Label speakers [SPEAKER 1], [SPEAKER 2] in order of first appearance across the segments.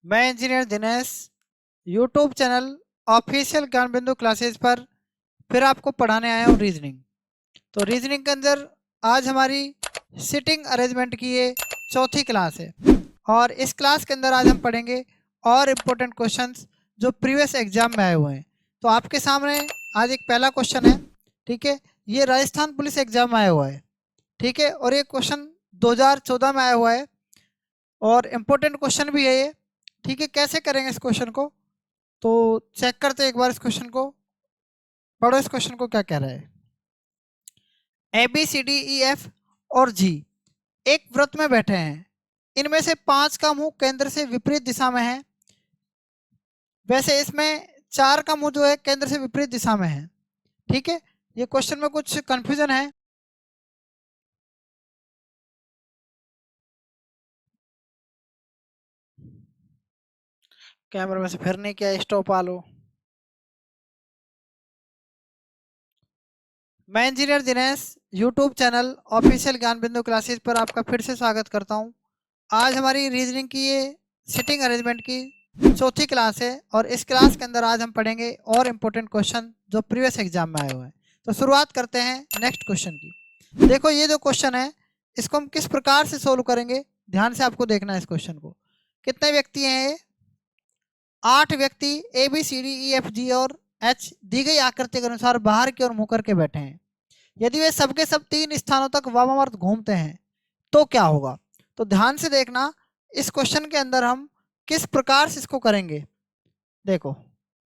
[SPEAKER 1] मैं engineer Dinesh YouTube channel official ज्ञान बिंदु क्लासेस पर फिर आपको पढ़ाने आया हूँ रीजनिंग। तो रीजनिंग के अंदर आज हमारी सिटिंग अरेंजमेंट की ये चौथी क्लास है और इस क्लास के अंदर आज हम पढ़ेंगे और इम्पोर्टेंट क्वेश्चंस जो प्रीवियस एग्जाम में आए हुए हैं। तो आपके सामने आज एक पहला क्वेश्चन है, ठीक है। ये राजस्थान पुलिस एग्जाम में आया हुआ है, ठीक है, और ये क्वेश्चन 2014 में आया हुआ है और इम्पोर्टेंट क्वेश्चन भी है ये, ठीक है। कैसे करेंगे इस क्वेश्चन को, तो चेक करते हैं एक बार इस क्वेश्चन को। पढ़ो इस क्वेश्चन को क्या कह रहा है। A B C D E F और जी एक वृत्त में बैठे हैं। इनमें से 5 का मुंह केंद्र से विपरीत दिशा में है। वैसे इसमें 4 का मुंह जो है केंद्र से विपरीत दिशा में है, ठीक है। ये क्वेश्चन में कुछ कंफ्यूजन है। कैमरा में से फिर नहीं किया, स्टॉप आ लो। मैं engineer Dinesh YouTube channel official ज्ञान बिंदु क्लासेस पर आपका फिर से स्वागत करता हूं। आज हमारी रीजनिंग की ये सिटिंग अरेंजमेंट की चौथी क्लास है और इस क्लास के अंदर आज हम पढ़ेंगे और इम्पोर्टेंट क्वेश्चन जो प्रीवियस एग्जाम में आए हुए हैं। तो शुरुआत करते हैं नेक्स्ट क्वेश्चन की। देखो ये जो क्वेश्चन है इसको हम किस प्रकार से सोल्व करेंगे, ध्यान से आपको देखना है इस क्वेश्चन को। कितने व्यक्ति हैं ये? 8 व्यक्ति A B C D E F G और एच दी गई आकृति के अनुसार बाहर की ओर मुंह करके बैठे हैं। यदि वे सबके सब 3 स्थानों तक वामावर्त घूमते हैं तो क्या होगा। तो ध्यान से देखना इस क्वेश्चन के अंदर हम किस प्रकार से इसको करेंगे। देखो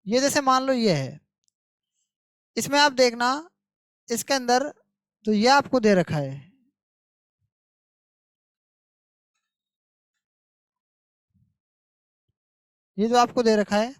[SPEAKER 1] ये जैसे मान लो ये है, इसमें आप देखना इसके अंदर तो ये आपको दे रखा है, ये जो आपको दे रखा है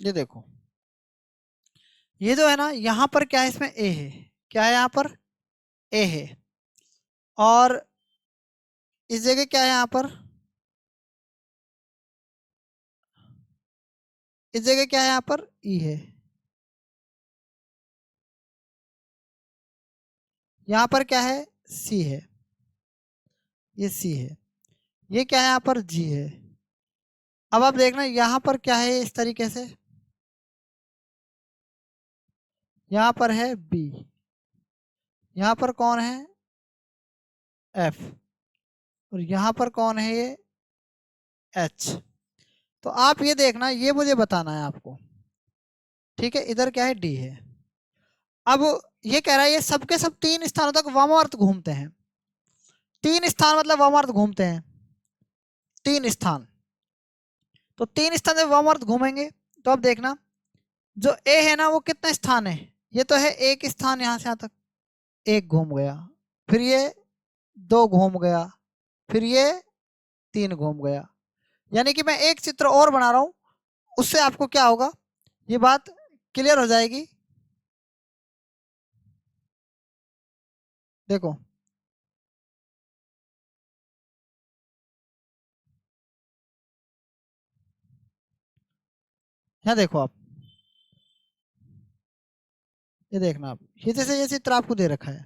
[SPEAKER 1] ये देखो ये जो है ना यहाँ पर क्या है, इसमें ए है। क्या है यहाँ पर? ए है। और इस जगह क्या है यहाँ पर? इस जगह क्या है यहाँ पर? ई है। यहाँ पर क्या है? सी है। ये सी है। ये क्या है यहाँ पर? जी है। अब आप देखना यहाँ पर क्या है, इस तरीके से यहाँ पर है बी, यहाँ पर कौन है? एफ, और यहाँ पर कौन है? ये एच। तो आप ये देखना, ये मुझे बताना है आपको, ठीक है। इधर क्या है? डी है। अब ये कह रहा है ये सबके सब 3 स्थानों तक वामावर्त घूमते हैं। 3 स्थान मतलब वामावर्त घूमते हैं, 3 स्थान। तो 3 स्थान से वामावर्त घूमेंगे तो अब देखना जो ए है ना वो कितना स्थान है? ये तो है एक स्थान, यहाँ से यहाँ तक एक घूम गया, फिर ये 2 घूम गया, फिर ये 3 घूम गया। यानी कि मैं एक चित्र और बना रहा हूं, उससे आपको क्या होगा, ये बात क्लियर हो जाएगी। देखो यहाँ देखो आप, ये देखना आप, ये जैसे ये चित्र आपको दे रखा है,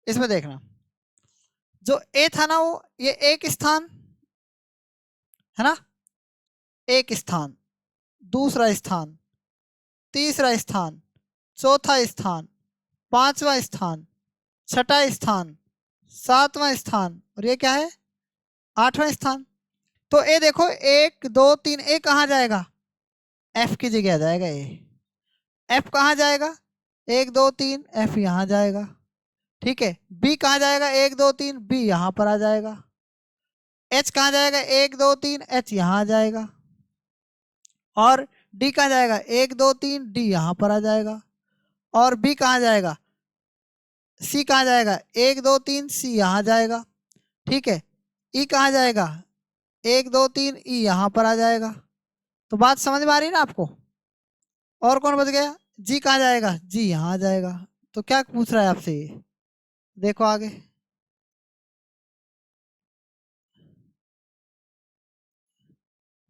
[SPEAKER 1] इसमें देखना जो ए था ना वो ये एक स्थान है ना, एक स्थान, दूसरा स्थान, तीसरा स्थान, चौथा स्थान, पांचवा स्थान, छठा स्थान, सातवां स्थान, और ये क्या है? आठवां स्थान। तो ए देखो 1 2 3, ए कहाँ जाएगा? एफ की जगह आ जाएगा ए। एफ कहाँ जाएगा? 1 2 3, एफ यहाँ जाएगा, ठीक है। बी कहाँ जाएगा? 1 2 3, बी यहाँ पर आ जाएगा। एच कहाँ जाएगा, 1 2 3, एच यहाँ आ जाएगा। और डी कहाँ जाएगा, 1 2 3, डी यहाँ पर आ जाएगा। और बी कहाँ जाएगा, सी कहाँ जाएगा, 1 2 3, सी यहाँ जाएगा। ठीक है, ई कहाँ जाएगा, 1 2 3, ई यहाँ पर आ जाएगा। तो बात समझ में आ रही है ना आपको। और कौन बच गया, जी कहाँ जाएगा, जी यहाँ आ जाएगा। तो क्या पूछ रहा है आपसे ये, देखो आगे।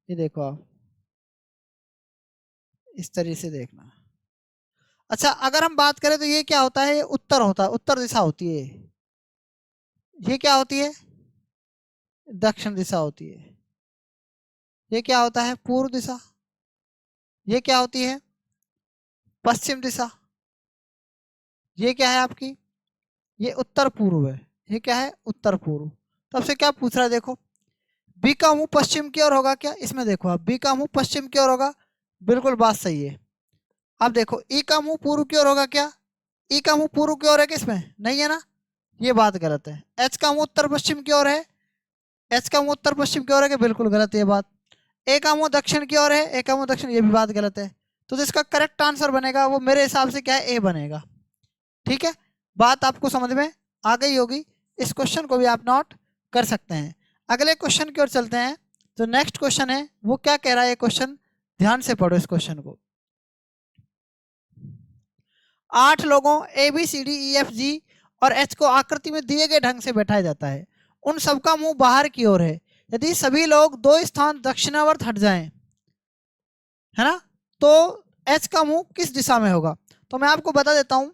[SPEAKER 1] ये देखो आप, इस तरीके से देखना। अच्छा, अगर हम बात करें तो ये क्या होता है, ये उत्तर होता है, उत्तर दिशा होती है। ये क्या होती है, दक्षिण दिशा होती है। ये क्या होता है, पूर्व दिशा। ये क्या होती है, पश्चिम दिशा। ये क्या है आपकी, ये उत्तर पूर्व है। ये क्या है, उत्तर पूर्व। तब से क्या पूछ रहा है, देखो बी का मुंह पश्चिम की ओर होगा क्या, इसमें देखो आप, बी का मुंह पश्चिम की ओर होगा, बिल्कुल बात सही है। अब देखो ई का मुंह पूर्व की ओर होगा क्या, ई का मुंह पूर्व की ओर है, किसमें नहीं है ना, ये बात गलत है। एच का मुंह उत्तर पश्चिम की ओर है, एच का मुंह उत्तर पश्चिम की ओर है कि, बिल्कुल गलत है ये बात। ए का मुंह दक्षिण की ओर है, ए का मुंह दक्षिण, ये भी बात गलत है। तो जिसका करेक्ट आंसर बनेगा वो मेरे हिसाब से क्या है, ए बनेगा। ठीक है, बात आपको समझ में आ गई होगी। इस क्वेश्चन को भी आप नोट कर सकते हैं। अगले क्वेश्चन की ओर चलते हैं। जो नेक्स्ट क्वेश्चन है वो क्या कह रहा है, ये क्वेश्चन ध्यान से पढ़ो इस क्वेश्चन को। 8 लोगों A B C D E F G और एच को आकृति में दिए गए ढंग से बैठाया जाता है। उन सबका मुंह बाहर की ओर है। यदि सभी लोग 2 स्थान दक्षिणावर्त हट जाएं, है ना, तो एच का मुंह किस दिशा में होगा। तो मैं आपको बता देता हूं,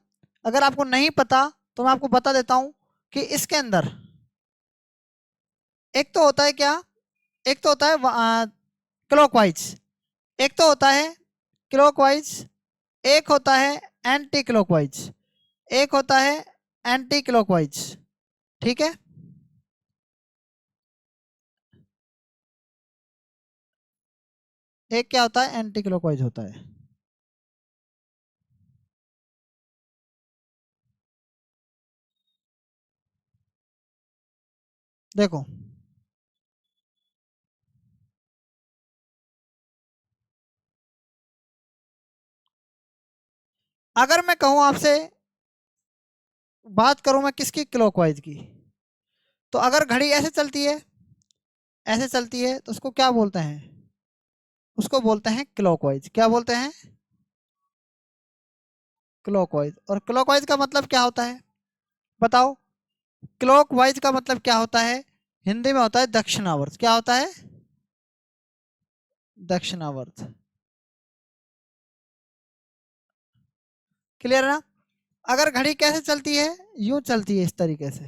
[SPEAKER 1] अगर आपको नहीं पता तो मैं आपको बता देता हूं कि इसके अंदर एक तो होता है क्या, एक तो होता है क्लॉकवाइज, एक तो होता है क्लॉकवाइज, एक होता है एंटी क्लॉकवाइज, एक होता है एंटी क्लॉकवाइज। ठीक है, एक क्या होता है, एंटी क्लॉकवाइज होता है। देखो अगर मैं कहूं आपसे, बात करूं मैं किसकी, क्लॉकवाइज की, तो अगर घड़ी ऐसे चलती है, ऐसे चलती है, तो उसको क्या बोलते हैं, उसको बोलते हैं क्लॉकवाइज। क्या बोलते हैं, क्लॉकवाइज। और क्लॉकवाइज का मतलब क्या होता है, बताओ। क्लॉकवाइज का मतलब क्या होता है, हिंदी में होता है दक्षिणावर्त। क्या होता है, दक्षिणावर्त। क्लियर है ना। अगर घड़ी कैसे चलती है, यूं चलती है इस तरीके से,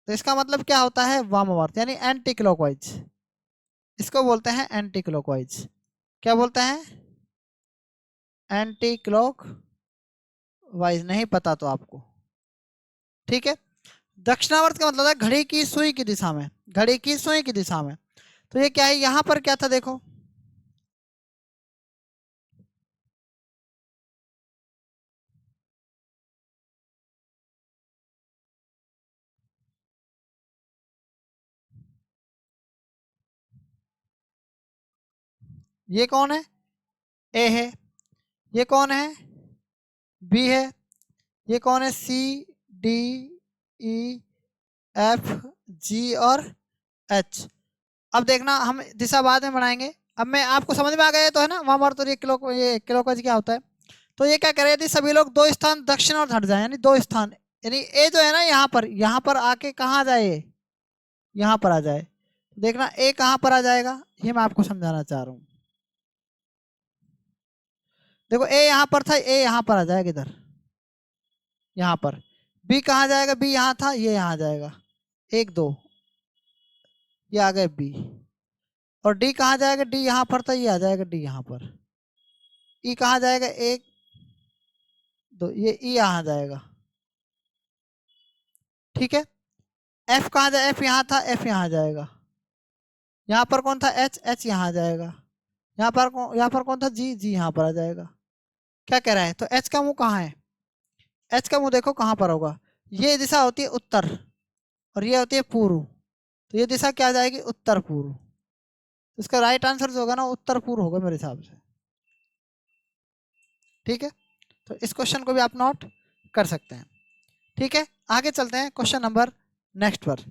[SPEAKER 1] तो इसका मतलब क्या होता है, वामावर्त, यानी एंटी क्लॉकवाइज। इसको बोलते हैं एंटी क्लॉकवाइज। क्या बोलते हैं, एंटी क्लॉक वाइज। नहीं पता तो आपको, ठीक है। दक्षिणावर्त का मतलब है घड़ी की सुई की दिशा में, घड़ी की सुई की दिशा में। तो ये क्या है, यहां पर क्या था, देखो ये कौन है, ए है। ये कौन है, बी है। ये कौन है, सी डी ई एफ जी और एच। अब देखना, हम दिशा बाद में बनाएंगे। अब मैं आपको समझ में आ गया तो है ना, वहां तो ये क्लॉकवाइज क्या होता है। तो ये क्या करे, यदि सभी लोग 2 स्थान दक्षिण और हट जाए, यानी 2 स्थान, यानी ए जो है ना, यहाँ पर आके कहाँ जाए, यहाँ पर आ जाए। देखना ए कहाँ पर आ जाएगा, ये मैं आपको समझाना चाह रहा हूँ। देखो ए यहाँ पर था, ए यहाँ पर आ जाएगा इधर, यहाँ पर। बी कहाँ जाएगा, बी यहाँ था, ये यहाँ जाएगा, 1 2, ये आ गए बी। और डी कहाँ जाएगा, डी यहाँ पर था, ये आ जाएगा डी यहाँ पर। ई कहाँ जाएगा, 1 2, ये ई यहाँ जाएगा। ठीक है, एफ कहाँ जाए, एफ यहाँ था, एफ यहाँ जाएगा। यहाँ पर कौन था, एच, एच यहाँ जाएगा। यहाँ पर कौन था, जी, जी यहाँ पर आ जाएगा। क्या कह रहा है, तो एच का मुंह कहाँ है, एच का मुंह देखो कहाँ पर होगा। ये दिशा होती है उत्तर और ये होती है पूर्व। तो ये दिशा क्या आ जाएगी, उत्तर पूर्व। इसका राइट आंसर जो होगा ना उत्तर पूर्व होगा मेरे हिसाब से। ठीक है, तो इस क्वेश्चन को भी आप नोट कर सकते हैं। ठीक है, आगे चलते हैं क्वेश्चन नंबर नेक्स्ट पर।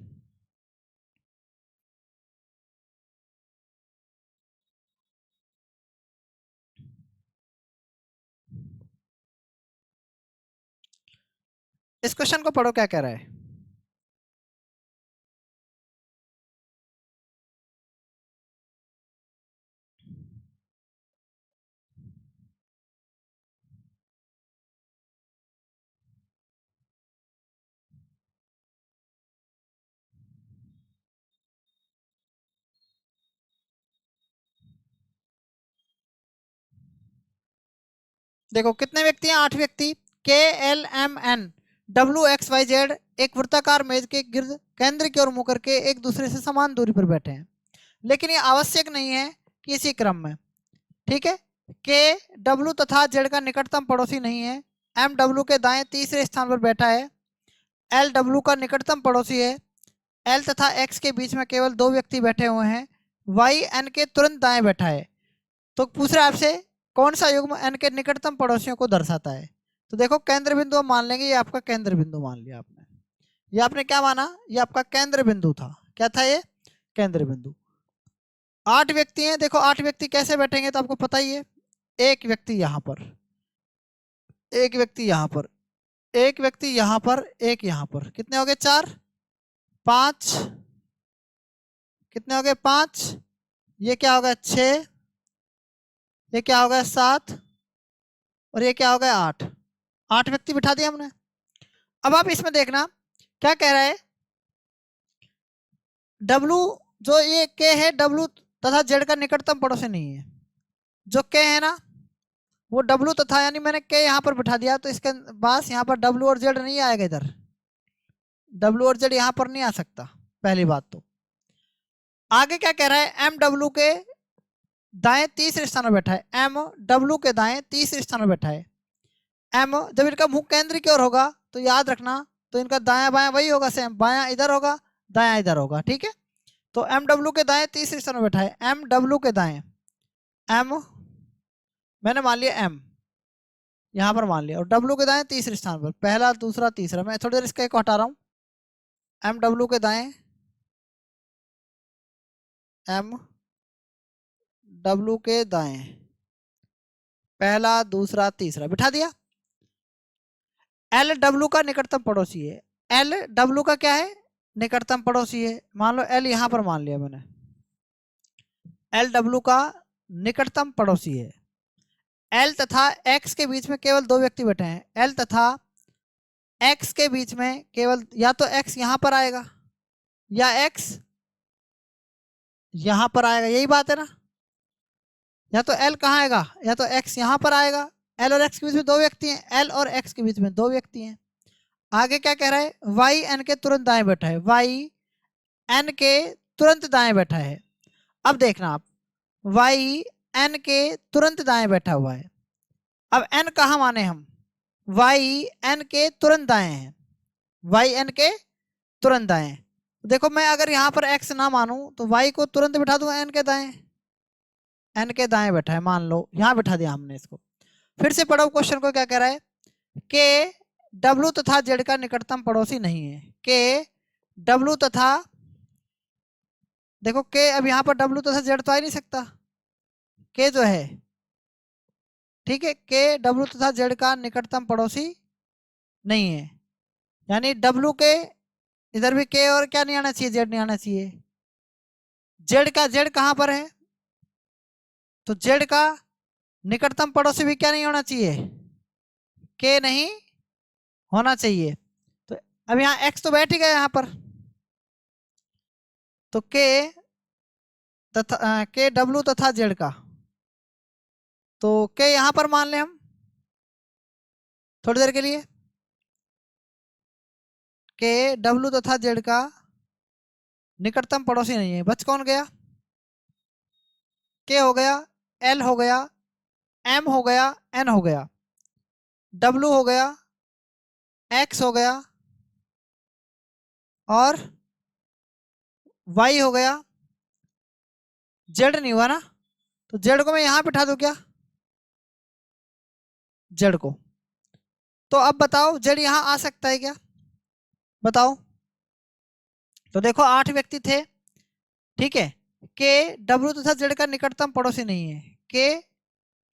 [SPEAKER 1] इस क्वेश्चन को पढ़ो क्या कह रहा है। देखो कितने व्यक्ति हैं, 8 व्यक्ति। K L M N W X Y Z एक वृत्ताकार मेज के गिर्द केंद्र की ओर मुंह करके एक दूसरे से समान दूरी पर बैठे हैं, लेकिन ये आवश्यक नहीं है कि इसी क्रम में। ठीक है, के डब्ल्यू तथा जेड का निकटतम पड़ोसी नहीं है। एम डब्ल्यू के दाएं तीसरे स्थान पर बैठा है। एल डब्ल्यू का निकटतम पड़ोसी है। एल तथा एक्स के बीच में केवल 2 व्यक्ति बैठे हुए हैं। वाई एन के तुरंत दाएं बैठा है। तो पूछ रहा है आपसे कौन सा युग्म एन के निकटतम पड़ोसियों को दर्शाता है। तो देखो केंद्र बिंदु हम मान लेंगे, ये आपका केंद्र बिंदु मान लिया आपने। ये आपने क्या माना, ये आपका केंद्र बिंदु था। क्या था ये, केंद्र बिंदु। 8 व्यक्ति हैं, देखो 8 व्यक्ति कैसे बैठेंगे तो आपको पता ही है। एक व्यक्ति यहाँ पर, एक व्यक्ति यहाँ पर, एक व्यक्ति यहाँ पर, एक यहाँ पर, कितने हो गए 4, 5, कितने हो गए 5, ये क्या होगा 6, ये क्या हो गया 7, और ये क्या हो गया 8। 8 व्यक्ति बिठा दिया हमने। अब आप इसमें देखना क्या कह रहा है, डब्लू जो ये के है, डब्लू तथा जेड का निकटतम पड़ोसी नहीं है। जो के है ना वो डब्लू तथा, यानी मैंने के यहाँ पर बिठा दिया तो इसके पास यहाँ पर डब्लू और जेड नहीं आएगा, इधर डब्लू और जेड यहाँ पर नहीं आ सकता, पहली बात। तो आगे क्या कह रहा है, एम डब्लू के दाएं तीसरे स्थान पर बैठा है। एम डब्लू के दाएं तीसरे स्थान पर बैठा है। एम जब इनका मुख केंद्र की ओर होगा तो याद रखना, तो इनका दायां बायां वही होगा सेम, बायां इधर होगा, दायां इधर होगा। ठीक है, तो एम डब्ल्यू के दाएं तीसरे स्थान पर बैठा है। एम डब्ल्यू के दाएं, एम मैंने मान लिया, एम यहाँ पर मान लिया, और डब्ल्यू के दाएं तीसरे स्थान पर, पहला दूसरा तीसरा। मैं थोड़ी देर इसका एक हटा रहा हूँ। एम डब्ल्यू के दाएं, एम डब्ल्यू के दाएं, पहला दूसरा तीसरा बिठा दिया। एल डब्ल्यू का निकटतम पड़ोसी है। एल डब्ल्यू का क्या है, निकटतम पड़ोसी है। मान लो एल यहां पर मान लिया मैंने, एल डब्ल्यू का निकटतम पड़ोसी है। एल तथा एक्स के बीच में केवल 2 व्यक्ति बैठे हैं। एल तथा एक्स के बीच में केवल, या तो एक्स यहां पर आएगा या एक्स यहां पर आएगा, यही बात है ना। या तो एल कहाँ आएगा, या तो एक्स यहां पर आएगा। एल और एक्स के बीच में 2 व्यक्ति हैं, एल और एक्स के बीच में 2 व्यक्ति हैं। आगे क्या कह रहा है, वाई एन के तुरंत दाएं बैठा है। वाई एन के तुरंत दाएं बैठा है। अब देखना आप, वाई एन के तुरंत दाएं बैठा हुआ है। अब एन कहाँ माने हम, वाई एन के तुरंत दाएं हैं, वाई एन के तुरंत दाएं। देखो मैं अगर यहाँ पर एक्स ना मानूं तो वाई को तुरंत बिठा दूं एन के दाएं, एन के दाएं बैठा है, मान लो यहाँ बिठा दिया हमने इसको। फिर से पढ़ो क्वेश्चन को, क्या कह रहा है, के डब्लू तथा जेड का निकटतम पड़ोसी नहीं है। के डब्लू तथा, देखो के अब यहाँ पर डब्लू तथा जेड तो आ ही नहीं सकता, के जो है, ठीक है, के डब्लू तथा जेड का निकटतम पड़ोसी नहीं है। यानी डब्लू के इधर भी के और क्या नहीं आना चाहिए, जेड नहीं आना चाहिए। जेड का, जेड कहाँ पर है, तो जेड का निकटतम पड़ोसी भी क्या नहीं होना चाहिए, के नहीं होना चाहिए। तो अब यहाँ एक्स तो बैठ ही गया यहाँ पर, तो के तथा के डब्लू तथा जेड का, तो के यहाँ पर मान ले हम थोड़ी देर के लिए। के डब्लू तथा जेड का निकटतम पड़ोसी नहीं है। बच कौन गया, के हो गया, एल हो गया, एम हो गया, एन हो गया, डब्लू हो गया, एक्स हो गया, और वाई हो गया, जेड नहीं हुआ ना, तो जेड को मैं यहां बिठा दूं क्या, जेड को। तो अब बताओ जेड यहां आ सकता है क्या, बताओ। तो देखो 8 व्यक्ति थे, ठीक है। के डब्ल्यू तथा जेड का निकटतम पड़ोसी नहीं है के।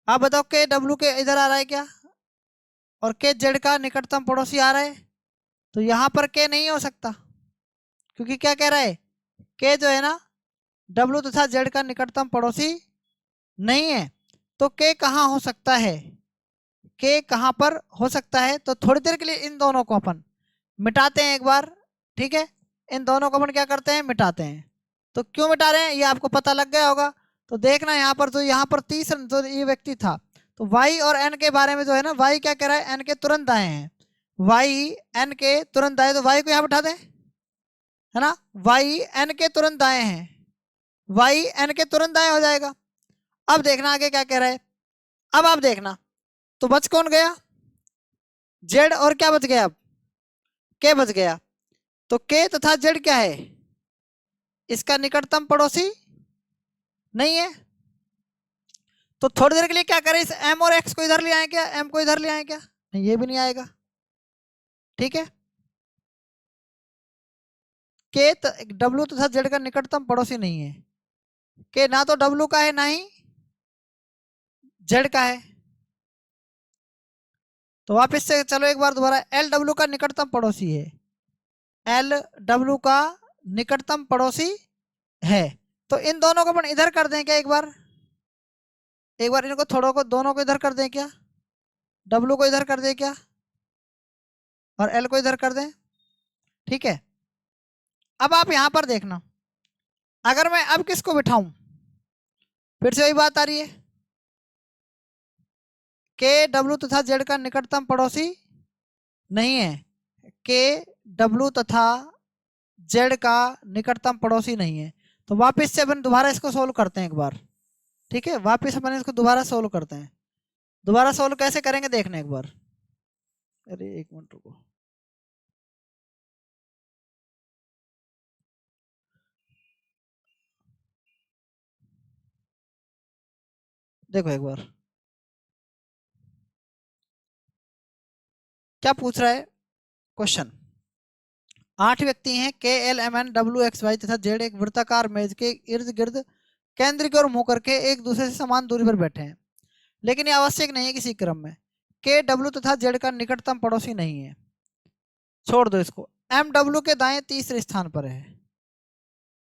[SPEAKER 1] आप बताओ के डब्ल्यू के इधर आ रहा है क्या, और के जेड का निकटतम पड़ोसी आ रहा है, तो यहां पर के नहीं हो सकता, क्योंकि क्या कह रहा है, के जो है ना डब्ल्यू तथा जेड का निकटतम पड़ोसी नहीं है। तो के कहाँ हो सकता है, के कहाँ पर हो सकता है, तो थोड़ी देर के लिए इन दोनों को अपन मिटाते हैं एक बार, ठीक है। इन दोनों को अपन क्या करते हैं, मिटाते हैं। तो क्यों मिटा रहे हैं ये आपको पता लग गया होगा। तो देखना यहाँ पर, तो यहाँ पर तीसरा जो ये व्यक्ति था, तो वाई और एन के बारे में जो है ना, वाई क्या कह रहा है, एन के तुरंत दाएं हैं, वाई एन के तुरंत दाएं, तो वाई को यहाँ बिठा दें, है ना, वाई एन के तुरंत दाएं हैं, वाई एन के तुरंत दाएं हो जाएगा। अब देखना आगे क्या कह रहा है, अब आप देखना, तो बच कौन गया, जेड, और क्या बच गया, अब के बच गया। तो के तथा जेड क्या है, इसका निकटतम पड़ोसी नहीं है। तो थोड़ी देर के लिए क्या करें, इस एम और एक्स को इधर ले आए क्या, एम को इधर ले आए क्या, नहीं ये भी नहीं आएगा, ठीक है। के डब्ल्यू तथा जेड का निकटतम पड़ोसी नहीं है, के ना तो डब्ल्यू का है ना ही जेड का है। तो वापस से चलो एक बार दोबारा, एल डब्ल्यू का निकटतम पड़ोसी है, एल डब्ल्यू का निकटतम पड़ोसी है। तो इन दोनों को अपन इधर कर दें क्या, एक बार इनको थोड़ों को दोनों को इधर कर दें क्या, डब्ल्यू को इधर कर दें क्या, और एल को इधर कर दें, ठीक है। अब आप यहां पर देखना, अगर मैं अब किसको बिठाऊं, फिर से वही बात आ रही है, के डब्ल्यू तथा जेड का निकटतम पड़ोसी नहीं है, के डब्ल्यू तथा जेड का निकटतम पड़ोसी नहीं है। तो वापस से अपन दोबारा इसको सोल्व करते हैं एक बार, ठीक है, वापस अपन इसको दोबारा सोल्व करते हैं। दोबारा सोल्व कैसे करेंगे देखना एक बार, अरे एक मिनट रुको, देखो एक बार क्या पूछ रहा है क्वेश्चन। 8 व्यक्ति हैं, K L M N W X Y तथा जेड एक वृत्ताकार मेज के इर्द गिर्द केंद्र की ओर मुंह करके एक दूसरे से समान दूरी पर बैठे हैं, लेकिन यह आवश्यक नहीं है किसी क्रम में। के डब्ल्यू तथा जेड का निकटतम पड़ोसी नहीं है, छोड़ दो इसको। एम डब्ल्यू के दाएं तीसरे स्थान पर है,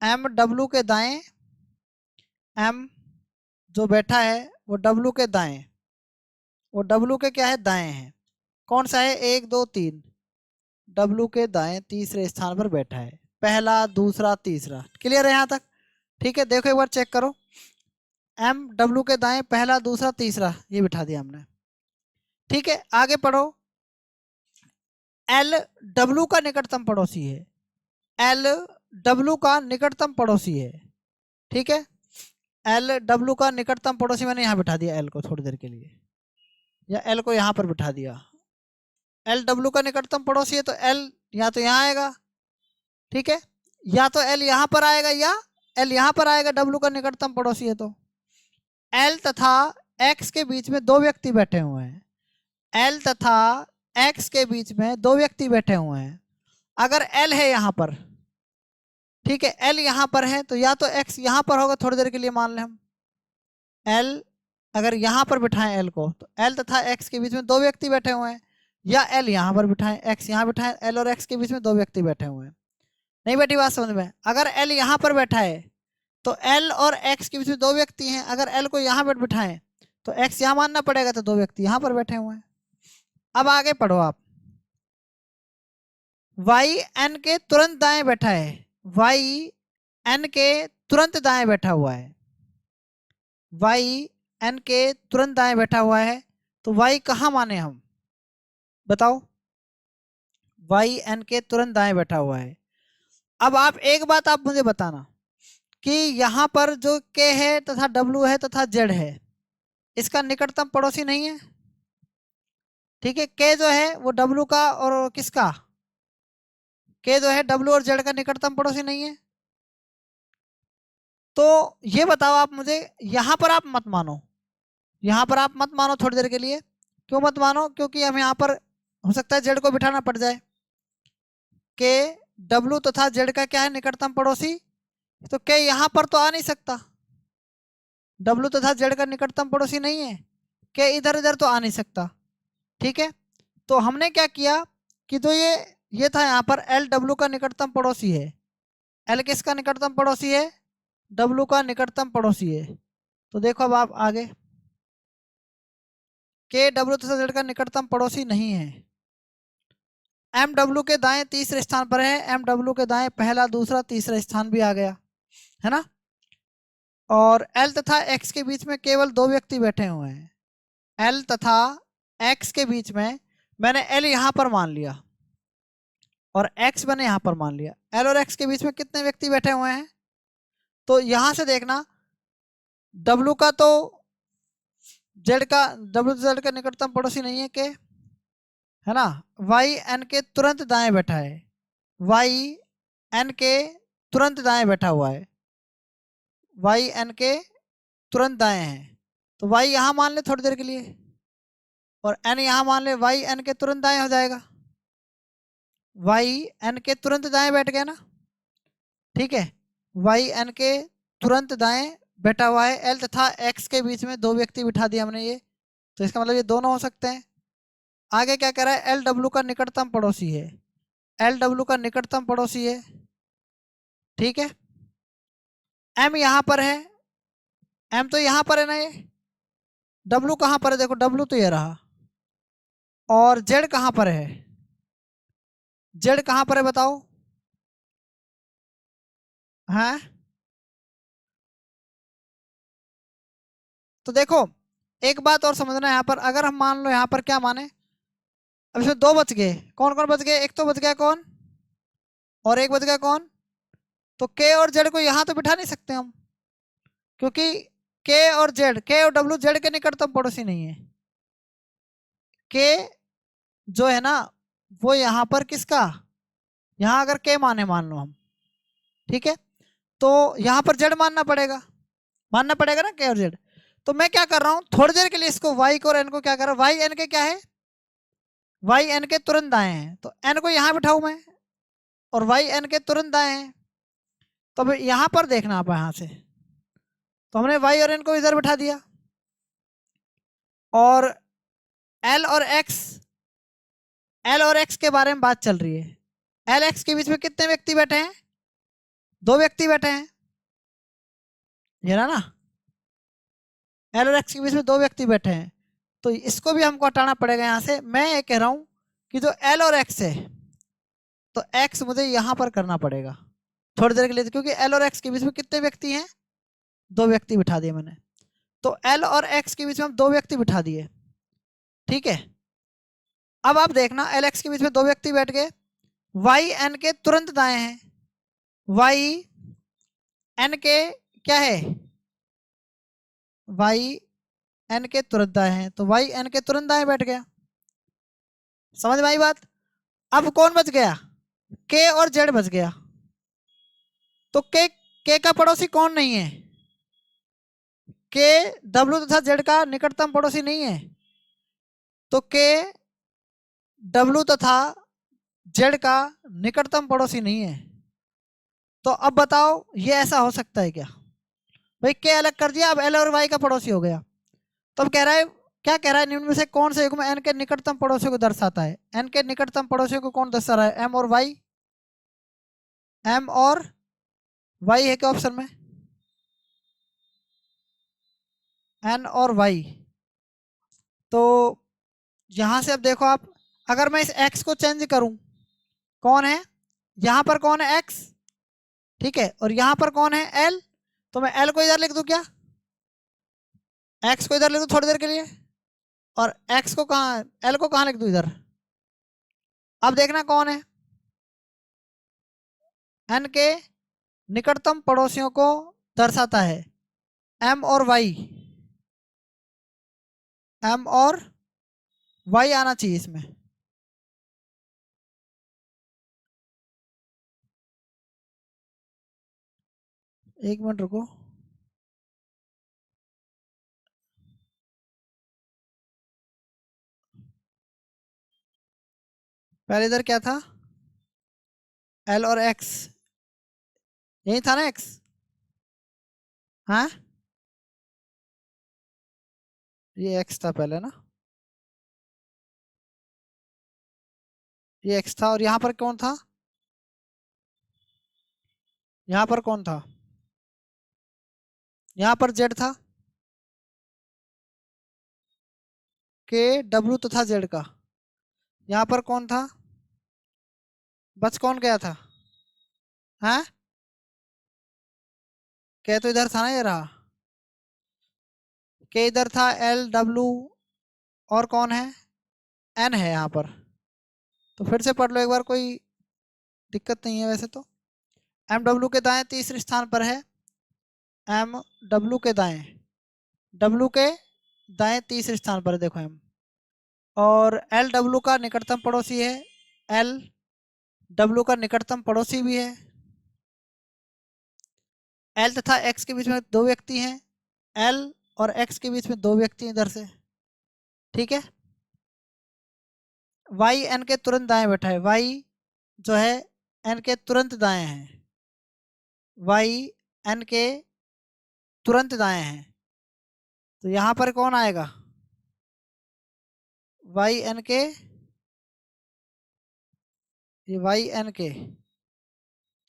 [SPEAKER 1] एम डब्ल्यू के दाएं, एम जो बैठा है वो डब्ल्यू के दाएं, वो डब्ल्यू के क्या है, दाएं है। कौन सा है, 1 2 3, डब्ल्यू के दाएं तीसरे स्थान पर बैठा है, पहला दूसरा तीसरा, क्लियर है यहाँ तक, ठीक है। देखो एक बार चेक करो, एम डब्ल्यू के दाएं पहला दूसरा तीसरा ये बिठा दिया हमने, ठीक है। आगे पढ़ो, एल डब्ल्यू का निकटतम पड़ोसी है, एल डब्ल्यू का निकटतम पड़ोसी है, ठीक है। एल डब्ल्यू का निकटतम पड़ोसी मैंने यहाँ बिठा दिया, एल को थोड़ी देर के लिए, या एल को यहाँ पर बिठा दिया। एल डब्ल्यू का निकटतम पड़ोसी है तो एल या तो यहाँ आएगा, ठीक है, या तो एल यहाँ पर आएगा, या एल यहाँ पर आएगा, डब्ल्यू का निकटतम पड़ोसी है तो। एल तथा एक्स के बीच में 2 व्यक्ति बैठे हुए हैं, एल तथा एक्स के बीच में 2 व्यक्ति बैठे हुए हैं। अगर एल है यहाँ पर, ठीक है, एल यहाँ पर है, तो या तो एक्स यहाँ पर होगा, थोड़ी देर के लिए मान लें हम, एल अगर यहाँ पर बिठाएं एल को, तो एल तथा एक्स के बीच में 2 व्यक्ति बैठे हुए हैं, या एल यहाँ पर बिठाएं, एक्स यहाँ बिठाएं, एल और एक्स के बीच में 2 व्यक्ति बैठे हुए हैं। नहीं बैठी बात समझ में, अगर एल यहाँ पर बैठा है तो एल और एक्स के बीच में 2 व्यक्ति हैं, अगर एल को यहाँ पर बिठाएं तो एक्स यहाँ मानना पड़ेगा, तो 2 व्यक्ति यहाँ पर बैठे हुए हैं। अब आगे पढ़ो आप, वाई एन के तुरंत दाएं बैठा है, वाई एन के तुरंत दाएं बैठा हुआ है, वाई एन के तुरंत दाएं बैठा हुआ है, तो वाई कहाँ माने हम, बताओ, वाई एन के तुरंत दाएं बैठा हुआ है। अब आप एक बात आप मुझे बताना कि यहाँ पर जो के है तथा डब्ल्यू है तथा जेड है, इसका निकटतम पड़ोसी नहीं है, ठीक है। के जो है वो डब्ल्यू का और किसका, के जो है डब्ल्यू और जेड का निकटतम पड़ोसी नहीं है, तो ये बताओ आप मुझे, यहां पर आप मत मानो, यहां पर आप मत मानो थोड़ी देर के लिए। क्यों मत मानो? क्योंकि हम यहां पर हो सकता है जेड को बिठाना पड़ जाए। के डब्ल्यू तथा जेड का क्या है, निकटतम पड़ोसी। तो के यहां पर तो आ नहीं सकता, डब्ल्यू तथा जेड का निकटतम पड़ोसी नहीं है, के इधर इधर तो आ नहीं सकता। ठीक है, तो हमने क्या किया कि जो ये था यहाँ पर एल डब्ल्यू का निकटतम पड़ोसी है। एल किसका निकटतम पड़ोसी है? डब्ल्यू का निकटतम पड़ोसी है। तो देखो अब आप आगे, के डब्ल्यू तथा जेड का निकटतम पड़ोसी नहीं है। एम डब्ल्यू के दाएं तीसरे स्थान पर है, एम डब्ल्यू के दाएं पहला दूसरा तीसरा स्थान भी आ गया है ना। और एल तथा एक्स के बीच में केवल दो व्यक्ति बैठे हुए हैं। एल तथा एक्स के बीच में मैंने एल यहां पर मान लिया और एक्स मैंने यहां पर मान लिया। एल और एक्स के बीच में कितने व्यक्ति बैठे हुए हैं? तो यहां से देखना, डब्ल्यू का तो जेड का, डब्ल्यू जेड का निकटतम पड़ोसी नहीं है के, है ना। वाई एन के तुरंत दाएं बैठा है, वाई एन के तुरंत दाएं बैठा हुआ है, वाई एन के तुरंत दाएं है। तो वाई यहां मान ले थोड़ी देर के लिए और एन यहां मान ले, वाई एन के तुरंत दाएं हो जाएगा। वाई एन के तुरंत दाएं बैठ गया ना। ठीक है, वाई एन के तुरंत दाएं बैठा हुआ है। एल तथा एक्स के बीच में दो व्यक्ति बिठा दिया हमने ये, तो इसका मतलब ये दोनों हो सकते हैं। आगे क्या कह रहा है? एल डब्ल्यू का निकटतम पड़ोसी है, एल डब्ल्यू का निकटतम पड़ोसी है। ठीक है, एम यहां पर है, एम तो यहां पर है ना, ये डब्ल्यू कहां पर है? देखो डब्ल्यू तो ये रहा, और जेड कहां पर है? जेड कहां पर है बताओ? हाँ, तो देखो एक बात और समझना यहाँ पर, अगर हम मान लो यहाँ पर क्या माने, अब इसमें दो बच गए, कौन कौन बच गए? एक तो बच गया कौन, और एक बच गया कौन? तो के और जेड को यहाँ तो बिठा नहीं सकते हम, क्योंकि के और जेड, के और डब्ल्यू जेड के निकटतम पड़ोसी नहीं है। के जो है ना वो यहाँ पर किसका, यहाँ अगर के माने मान लो हम, ठीक है, तो यहाँ पर जेड मानना पड़ेगा ना, के और जेड। तो मैं क्या कर रहा हूँ, थोड़ी देर के लिए इसको वाई को और एन को क्या कर रहा हूँ, वाई एन के क्या है, वाई एन के तुरंत दाएं हैं, तो एन को यहाँ बिठाऊं मैं, और वाई एन के तुरंत दाएं हैं। तो अब यहाँ पर देखना आप, यहाँ से तो हमने वाई और एन को इधर बिठा दिया, और एल और एक्स, एल और एक्स के बारे में बात चल रही है। एल एक्स के बीच में कितने व्यक्ति बैठे हैं? दो व्यक्ति बैठे हैं, ये ना, एल और एक्स के बीच में दो व्यक्ति बैठे हैं, तो इसको भी हमको हटाना पड़ेगा यहाँ से। मैं ये कह रहा हूँ कि जो एल और एक्स है, तो एक्स मुझे यहाँ पर करना पड़ेगा थोड़ी देर के लिए, क्योंकि एल और एक्स के बीच में कितने व्यक्ति हैं? दो व्यक्ति बिठा दिए मैंने। तो एल और एक्स के बीच में हम दो व्यक्ति बिठा दिए। ठीक है, अब आप देखना, एल एक्स के बीच में दो व्यक्ति बैठ गए, वाई एन के तुरंत दाएं हैं, वाई एन के क्या है, वाई एन के तुरंत दाएं हैं, तो वाई एन के तुरंत दाएं बैठ गया। समझ में आई बात? अब कौन बच गया? के और जेड बच गया। तो के का पड़ोसी कौन नहीं है? के डब्ल्यू तथा जेड का निकटतम पड़ोसी नहीं है, तो के डब्ल्यू तथा जेड का निकटतम पड़ोसी नहीं है। तो अब बताओ ये ऐसा हो सकता है क्या? भाई के अलग कर दिया, अब एल और वाई का पड़ोसी हो गया। तो अब कह रहा है, क्या कह रहा है, निम्न में से कौन से युग्म एन के निकटतम पड़ोसियों को दर्शाता है? एन के निकटतम पड़ोसियों को कौन दर्शा रहा है? एम और वाई, एम और वाई है क्या ऑप्शन में? एन और वाई। तो यहां से अब देखो आप, अगर मैं इस एक्स को चेंज करूं, कौन है यहां पर, कौन है एक्स, ठीक है, और यहां पर कौन है एल, तो मैं एल को इधर लिख दूं क्या, एक्स को इधर लिख दूं थोड़ी देर के लिए, और एक्स को कहाँ, एल को कहाँ लिख दूं इधर। अब देखना कौन है, एन के निकटतम पड़ोसियों को दर्शाता है, एम और वाई, एम और वाई आना चाहिए इसमें। एक मिनट रुको, पहले इधर क्या था, एल और एक्स, यही था ना एक्स। हाँ, ये एक्स था पहले ना, ये एक्स था, और यहाँ पर कौन था, यहाँ पर कौन था, यहाँ पर जेड था, के डब्ल्यू तो था जेड का। यहाँ पर कौन था, बच कौन गया था, हाँ, के तो इधर था ना, ये रहा, के इधर था, एल डब्ल्यू, और कौन है, एन है यहाँ पर। तो फिर से पढ़ लो एक बार, कोई दिक्कत नहीं है वैसे तो। एम डब्ल्यू के दाएं तीसरे स्थान पर है, एम डब्ल्यू के दाएं, डब्ल्यू के दाएं तीसरे स्थान पर है, देखो एम। और एल डब्ल्यू का निकटतम पड़ोसी है, एल डब्ल्यू का निकटतम पड़ोसी भी है। एल तथा एक्स के बीच में दो व्यक्ति हैं, एल और एक्स के बीच में दो व्यक्ति हैं इधर से, ठीक है। वाई एन के तुरंत दाएं बैठा है, वाई जो है एन के तुरंत दाएं है, वाई एन के तुरंत दाएं है। तो यहाँ पर कौन आएगा, वाई एन के, ये वाई एन के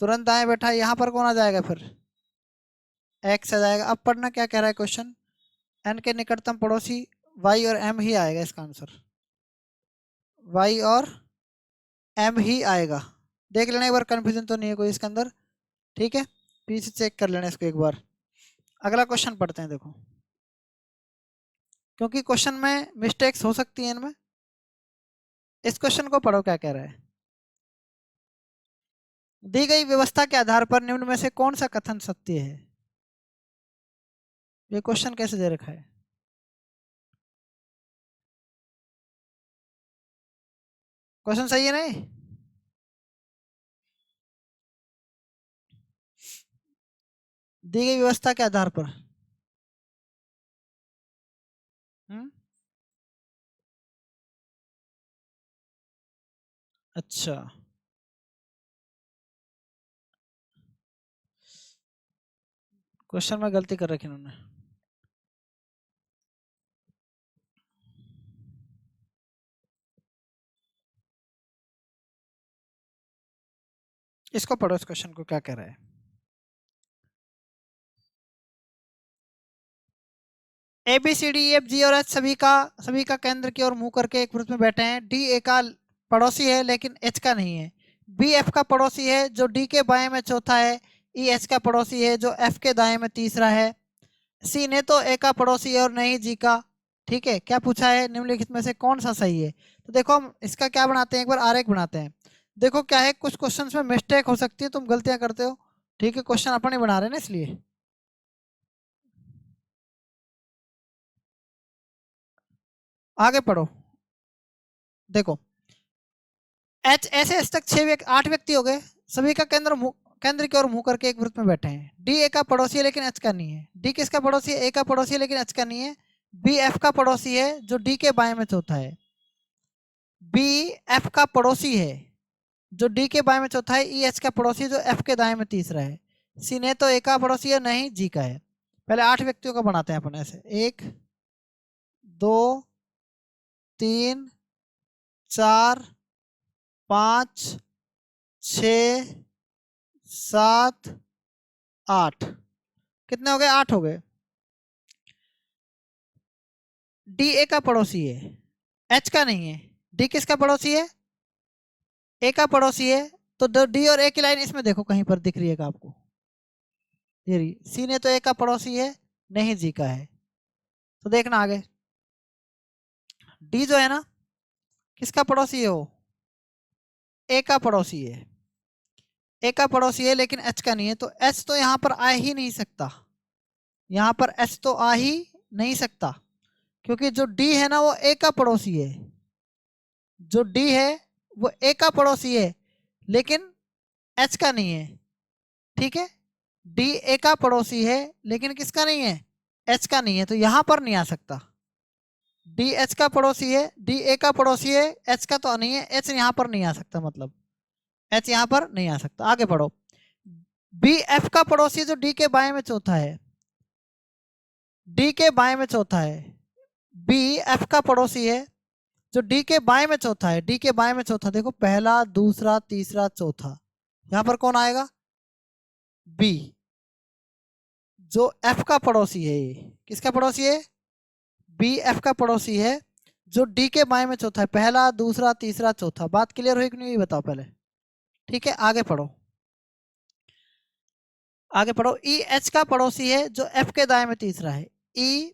[SPEAKER 1] तुरंत दाएं बैठा है, यहाँ पर कौन आ जाएगा फिर, एक्स आ जाएगा। अब पढ़ना क्या कह रहा है क्वेश्चन, एन के निकटतम पड़ोसी वाई और एम ही आएगा इसका आंसर, वाई और एम ही आएगा। देख लेना एक बार, कंफ्यूजन तो नहीं है कोई इसके अंदर, ठीक है, पीछे चेक कर लेना इसको एक बार। अगला क्वेश्चन पढ़ते हैं, देखो, क्योंकि क्वेश्चन में मिस्टेक्स हो सकती हैं इनमें। इस क्वेश्चन को पढ़ो क्या कह रहा है, दी गई व्यवस्था के आधार पर निम्न में से कौन सा कथन सत्य है। ये क्वेश्चन कैसे दे रखा है, क्वेश्चन सही है नहीं, दी गई व्यवस्था के आधार पर। हम्म, अच्छा, क्वेश्चन में गलती कर रखी इन्होंने। इसको पढ़ो, इस क्वेश्चन को क्या कह रहा है, A B C D F G और एच सभी का केंद्र की ओर मुंह करके एक वृत्त में बैठे हैं। डी ए का पड़ोसी है लेकिन एच का नहीं है। बी एफ का पड़ोसी है जो डी के बाएं में चौथा है। ई एच का पड़ोसी है जो एफ के दाएं में तीसरा है। सी ने तो ए का पड़ोसी है और नहीं जी का। ठीक है, क्या पूछा है, निम्नलिखित में से कौन सा सही है। तो देखो हम इसका क्या बनाते हैं, एक बार आरेख बनाते हैं। देखो क्या है, कुछ क्वेश्चंस में मिस्टेक हो सकती है, तुम गलतियां करते हो, ठीक है, क्वेश्चन अपन ही बना रहे हैं ना इसलिए। आगे पढ़ो, देखो, एच ऐसे एच तक 8 व्यक्ति हो गए, सभी का केंद्र की ओर मुंह करके एक वृत्त में बैठे हैं। डी ए का पड़ोसी है लेकिन एच का नहीं है। डी किसका पड़ोसी है, ए का पड़ोसी है लेकिन एच का नहीं है। बी एफ का पड़ोसी है जो डी के बाएं में चौथा है। बी एफ का पड़ोसी है जो डी के बाएं में चौथा है। ई एच का पड़ोसी है जो एफ के दाएं में तीसरा है। सी ने तो ए का पड़ोसी है, नहीं जी का है। पहले 8 व्यक्तियों का बनाते हैं अपन ऐसे, 1 2 3 4 5 6 7 8, कितने हो गए, 8 हो गए। डी ए का पड़ोसी है, एच का नहीं है। डी किसका पड़ोसी है, ए का पड़ोसी है। तो डी और ए की लाइन इसमें देखो कहीं पर दिख रही है क्या आपको, ये रही। सी ने तो ए का पड़ोसी है, नहीं जी का है। तो देखना आगे, डी जो है ना, किसका पड़ोसी है वो, ए का पड़ोसी है। ए का पड़ोसी है लेकिन एच का नहीं है, तो एच तो यहाँ पर आ ही नहीं सकता, यहाँ पर एच तो आ ही नहीं सकता, क्योंकि जो डी है ना वो ए का पड़ोसी है। जो डी है वो ए का पड़ोसी है लेकिन एच का नहीं है, ठीक है। डी ए का पड़ोसी है लेकिन किसका नहीं है, एच का नहीं है, तो यहां पर नहीं आ सकता। डी एच का पड़ोसी है, डी ए का पड़ोसी है, एच का तो नहीं है, एच यहाँ पर नहीं आ सकता, मतलब एच यहाँ पर नहीं आ सकता। आगे पढ़ो। बी एफ का पड़ोसी जो डी के बाएं में चौथा है, डी के बाएं में चौथा है। बी एफ का पड़ोसी है जो डी के बाएं में चौथा है, डी के बाएं में चौथा, देखो पहला दूसरा तीसरा चौथा, यहां पर कौन आएगा? बी। जो एफ का पड़ोसी है, ये किसका पड़ोसी है? बी एफ का पड़ोसी है जो डी के बाएं में चौथा है, पहला दूसरा तीसरा चौथा। बात क्लियर हुई कि नहीं, बताओ पहले। ठीक है, आगे पढ़ो, आगे पढ़ो। ई एच का पड़ोसी है जो एफ के दाएं में तीसरा है, ई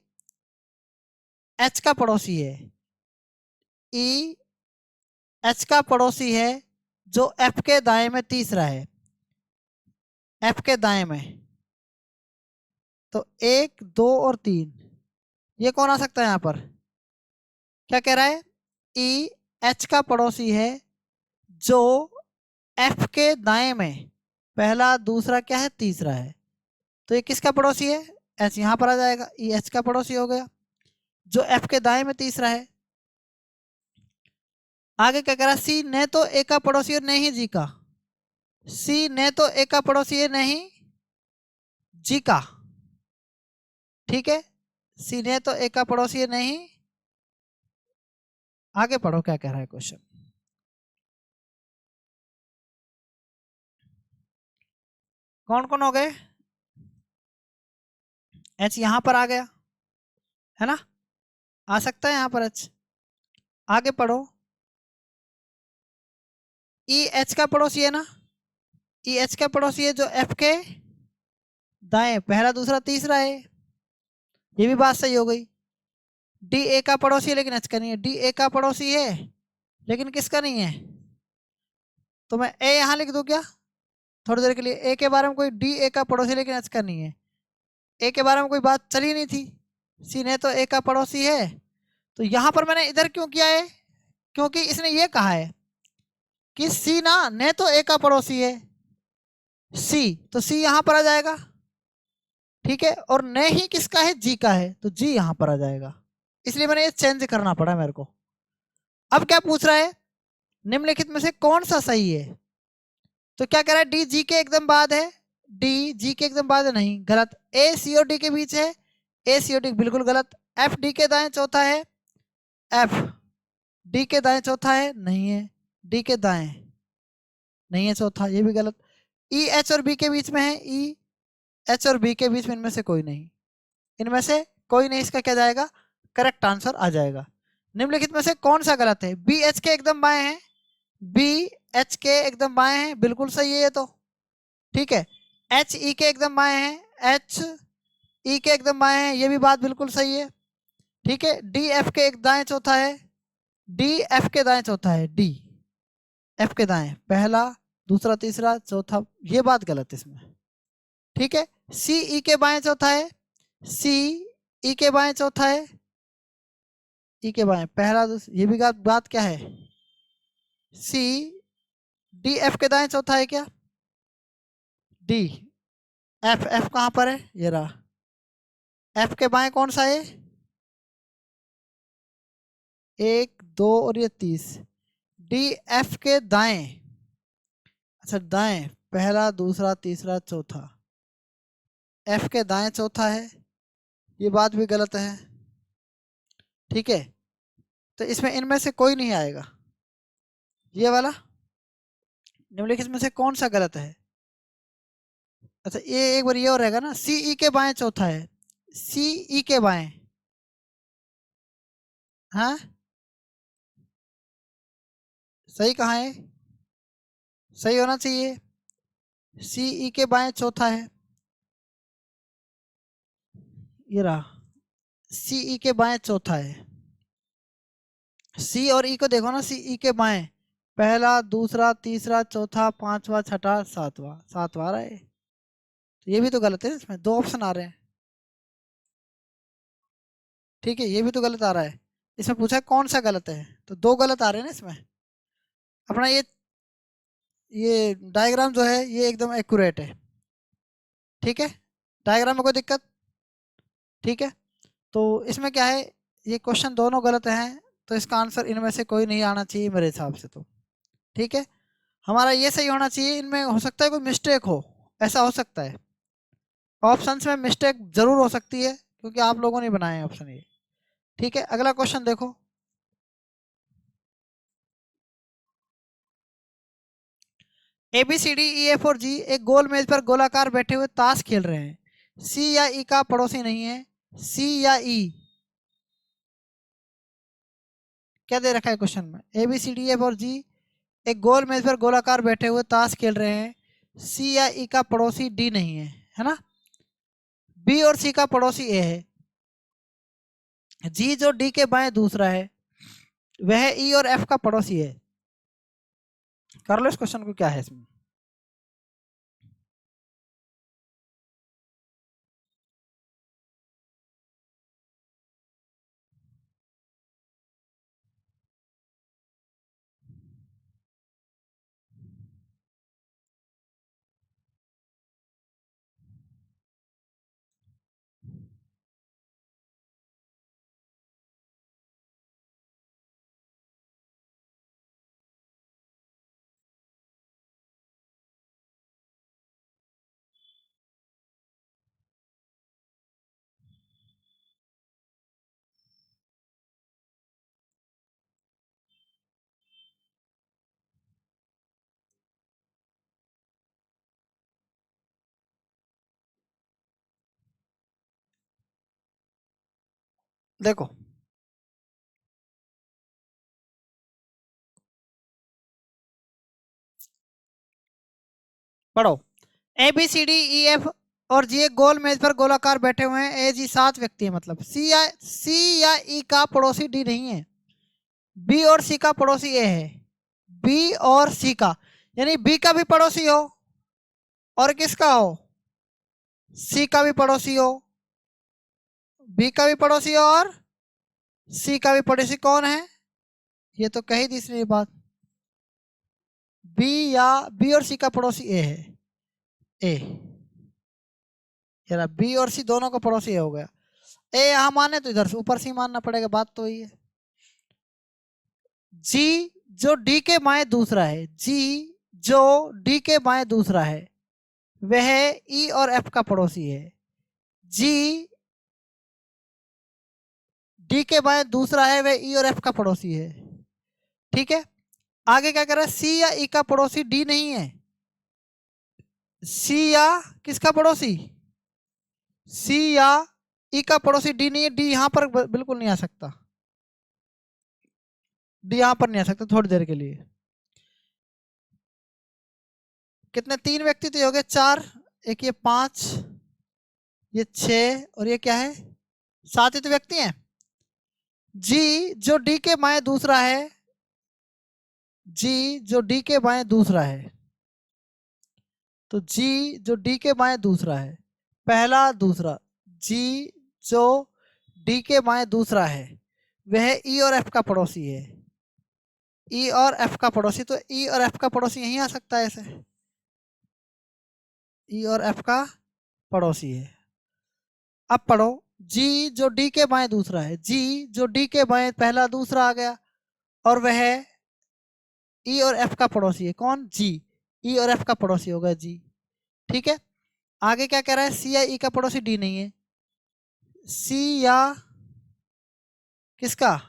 [SPEAKER 1] एच का पड़ोसी है, ई एच का पड़ोसी है जो एफ के दाएं में तीसरा है, एफ के दाएं में। तो 1 2 और 3, ये कौन आ सकता है यहाँ पर? क्या कह रहा है? ई एच का पड़ोसी है जो एफ के दाएं में पहला दूसरा क्या है, तीसरा है। तो ये किसका पड़ोसी है? एच, यहाँ पर आ जाएगा, ई एच का पड़ोसी हो गया जो एफ के दाएं में तीसरा है। आगे क्या कह रहा है? सी न तो ए का पड़ोसी है नहीं जी का, सी न तो ए का पड़ोसी है नहीं जी का। ठीक है, सी ने तो ए का पड़ोसी है नहीं। आगे पढ़ो क्या कह रहा है क्वेश्चन। कौन कौन हो गए? एच यहां पर आ गया है ना, आ सकता है यहां पर एच। आगे पढ़ो। ई एच का पड़ोसी है ना, ई एच का पड़ोसी है जो एफ के दाएं पहला दूसरा तीसरा है, ये भी बात सही हो गई। डी ए का पड़ोसी है लेकिन एच का नहीं है, डी ए का पड़ोसी है लेकिन किसका नहीं है? तो मैं ए यहां लिख दूं क्या थोड़ी देर के लिए? ए के बारे में कोई, डी ए का पड़ोसी लेकिन एच का नहीं है, ए के बारे में कोई बात चली नहीं थी। सी ने तो ए का पड़ोसी है, तो यहां पर मैंने इधर क्यों किया है? क्योंकि इसने ये कहा है कि सी ना ने तो ए का पड़ोसी है, सी, तो सी यहां पर आ जाएगा। ठीक है, और ने ही किसका है? जी का है, तो जी यहां पर आ जाएगा। इसलिए मैंने ये चेंज करना पड़ा मेरे को। अब क्या पूछ रहा है? निम्नलिखित में से कौन सा सही है? तो क्या कह रहा है? डी जी के एकदम बाद है, डी जी के एकदम बाद है, नहीं, गलत। ए सी और डी के बीच है, ए सी और डी बिल्कुल गलत। एफ डी के दाएं चौथा है, एफ डी के दाएं चौथा है, नहीं है। डी के दाएं नहीं है चौथा, ये भी गलत। ई एच और बी के बीच में है, ई एच और बी के बीच में इनमें से कोई नहीं, इनमें से कोई नहीं, इसका क्या जाएगा? करेक्ट आंसर आ जाएगा। निम्नलिखित में से कौन सा गलत है? बी एच के एकदम बाएं है, बी एच के एकदम बाएं है, बिल्कुल सही है ये तो। ठीक है, एच ई के एकदम बाएं है, एच ई के एकदम बाएं है, ये भी बात बिल्कुल सही है। ठीक है, डी एफ के एक दाएं चौथा है, डी एफ के दाएं चौथा है, डी एफ के दाएं पहला दूसरा तीसरा चौथा, ये बात गलत है इसमें। ठीक है, सी ई के बाएं चौथा है, सी ई के बाएं चौथा है, ई के बाएं पहला दूसरा, ये भी बात क्या है? सी डी एफ के दाएं चौथा है क्या? डी एफ, एफ कहां पर है? ये रहा, एफ के बाएं कौन सा है? 1 2 और ये 30, डी एफ के दाएं, अच्छा दाएं पहला दूसरा तीसरा चौथा, एफ के दाएं चौथा है, ये बात भी गलत है। ठीक है, तो इसमें इनमें से कोई नहीं आएगा, ये वाला। निम्नलिखित में से कौन सा गलत है? अच्छा ये एक बार ये और रहेगा ना, सी ई के बाएं चौथा है, सी ई के बाएं, हाँ सही कहाँ है? सही होना चाहिए, सी ई के बाएं चौथा है, ये रहा, सी ई के बाएं चौथा है। सी और ई को देखो ना, सी ई के बाएं पहला दूसरा तीसरा चौथा पांचवा छठा सातवां, सातवां आ रहा है, तो ये भी तो गलत है, इसमें 2 ऑप्शन आ रहे हैं। ठीक है, ये भी तो गलत आ रहा है, इसमें पूछा है कौन सा गलत है, तो 2 गलत आ रहे हैं ना इसमें। अपना ये डायग्राम जो है ये एकदम एक्यूरेट है। ठीक है, डायग्राम में कोई दिक्कत? ठीक है, तो इसमें क्या है, ये क्वेश्चन दोनों गलत हैं, तो इसका आंसर इनमें से कोई नहीं आना चाहिए मेरे हिसाब से तो। ठीक है, हमारा ये सही होना चाहिए। इनमें हो सकता है कोई मिस्टेक हो, ऐसा हो सकता है। ऑप्शंस में मिस्टेक जरूर हो सकती है क्योंकि आप लोगों ने बनाए हैं ऑप्शन ये। ठीक है, अगला क्वेश्चन देखो। A B C D E F और जी एक गोल मेज पर गोलाकार बैठे हुए ताश खेल रहे हैं। सी या ई का पड़ोसी नहीं है। सी या ई क्या दे रखा है क्वेश्चन में? A B C D F और जी एक गोल मेज पर गोलाकार बैठे हुए ताश खेल रहे हैं। सी या ई का पड़ोसी डी नहीं है ना? बी और सी का पड़ोसी ए है। जी जो डी के बाएं दूसरा है, वह ई और एफ का पड़ोसी है। कर लो इस क्वेश्चन को, क्या है इसमें। देखो, पढ़ो। A B C D E F और जी एक गोल मेज पर गोलाकार बैठे हुए हैं। ए जी 7 व्यक्ति है, मतलब सी या ई का पड़ोसी डी नहीं है। बी और सी का पड़ोसी ए है। बी और सी का, यानी बी का भी पड़ोसी हो और किसका हो, सी का भी पड़ोसी हो। बी का भी पड़ोसी हो और सी का भी पड़ोसी। कौन है ये? तो कही तीसरी बात, बी या बी और सी का पड़ोसी ए है। ए, यार बी और सी दोनों का पड़ोसी ए हो गया। ए यहां माने तो इधर से ऊपर सी मानना पड़ेगा, बात तो वही है। जी जो डी के बाएं दूसरा है, जी जो डी के बाएं दूसरा है, वह ई और एफ का पड़ोसी है। जी डी के बाएं दूसरा है, वह ई और एफ का पड़ोसी है। ठीक है, आगे क्या कर रहा है? सी या ई का पड़ोसी डी नहीं है। सी या किसका पड़ोसी? सी या ई का पड़ोसी डी नहीं है। डी यहां पर बिल्कुल नहीं आ सकता। डी यहां पर नहीं आ सकता थोड़ी देर के लिए। कितने? 3 व्यक्ति तो हो गए, 4, एक ये 5, ये 6 और ये क्या है 7 ही तो व्यक्ति हैं। जी जो डी के बाएं दूसरा है, जी जो डी के बाएं दूसरा है, तो जी जो डी के बाएं दूसरा है, पहला दूसरा, जी जो डी के बाएं दूसरा है, वह ई और एफ का पड़ोसी है। ई और एफ का पड़ोसी, तो ई और एफ का पड़ोसी यहीं आ सकता है ऐसे। ई और एफ का पड़ोसी है। अब पढ़ो, जी जो डी के बाएं दूसरा है, जी जो डी के बाएं पहला दूसरा आ गया, और वह ई और एफ का पड़ोसी है। कौन? जी। ई और एफ का पड़ोसी होगा जी। ठीक है, आगे क्या कह रहा है? सी या ई का पड़ोसी डी नहीं है। सी या किसका?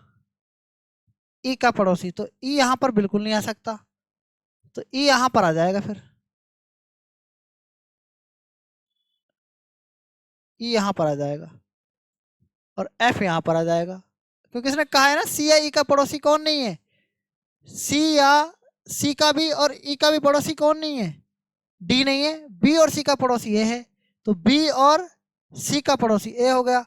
[SPEAKER 1] ई का पड़ोसी, तो ई यहां पर बिल्कुल नहीं आ सकता, तो ई यहां पर आ जाएगा फिर। ई यहां पर आ जाएगा और एफ यहां पर आ जाएगा, क्योंकि इसने कहा है ना सी या ई का पड़ोसी कौन नहीं है। सी या सी का भी और ई का भी पड़ोसी कौन नहीं है? डी नहीं है। बी और सी का पड़ोसी ए है, तो बी और सी का पड़ोसी ए हो गया।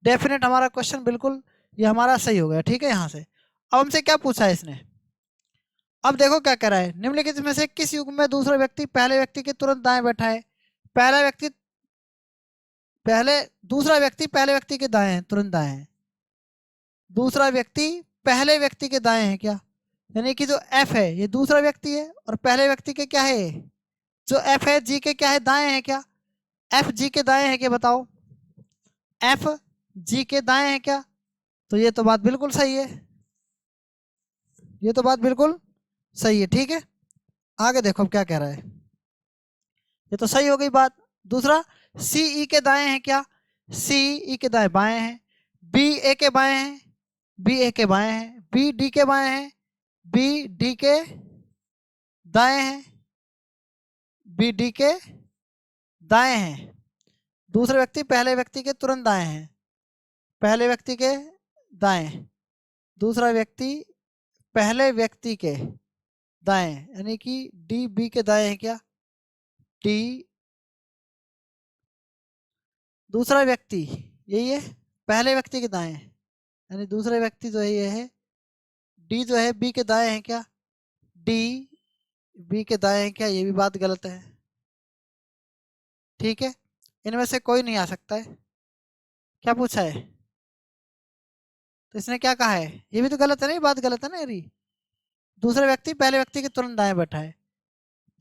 [SPEAKER 1] डेफिनेट हमारा क्वेश्चन बिल्कुल ये हमारा सही हो गया। ठीक है, यहां से अब हमसे क्या पूछा है इसने? अब देखो क्या कह रहा है, निम्नलिखित में से किस युग में दूसरा व्यक्ति पहले व्यक्ति के तुरंत दाएं बैठा है? पहला व्यक्ति पहले दूसरा व्यक्ति पहले व्यक्ति के दाएं है, तुरंत दाएं है। दूसरा व्यक्ति पहले व्यक्ति के दाएं है क्या? यानी कि जो एफ है ये दूसरा व्यक्ति है और पहले व्यक्ति के क्या है ये? जो एफ है जी के क्या है? दाएं है क्या? एफ जी के दाएं है क्या? बताओ, एफ जी के दाएं है क्या? तो ये तो बात बिल्कुल सही है, ये तो बात बिल्कुल सही है। ठीक है, आगे देखो अब क्या कह रहा है। ये तो सही हो गई बात। दूसरा, सी ई के दाएं हैं क्या? सी ई के दाएं बाएं हैं, बी ए के बाएं हैं, बी ए के बाएं हैं, बी डी के बाएं हैं, बी डी के दाएं हैं, बी डी के दाएं हैं। दूसरे व्यक्ति पहले व्यक्ति के तुरंत दाएं हैं, पहले व्यक्ति के दाएं, दूसरा व्यक्ति पहले व्यक्ति के दाएं, यानी कि डी बी के दाएं है क्या? डी दूसरा व्यक्ति यही है पहले व्यक्ति के दाएं, यानी दूसरा व्यक्ति जो है ये है डी जो है बी के दाएं है क्या? डी बी के दाएं है क्या? ये भी बात गलत है। ठीक है, इनमें से कोई नहीं आ सकता है। क्या पूछा है? तो इसने क्या कहा है? ये भी तो गलत है ना, ये बात गलत है ना यारी। दूसरा व्यक्ति पहले व्यक्ति के तुरंत दाएं बैठा है,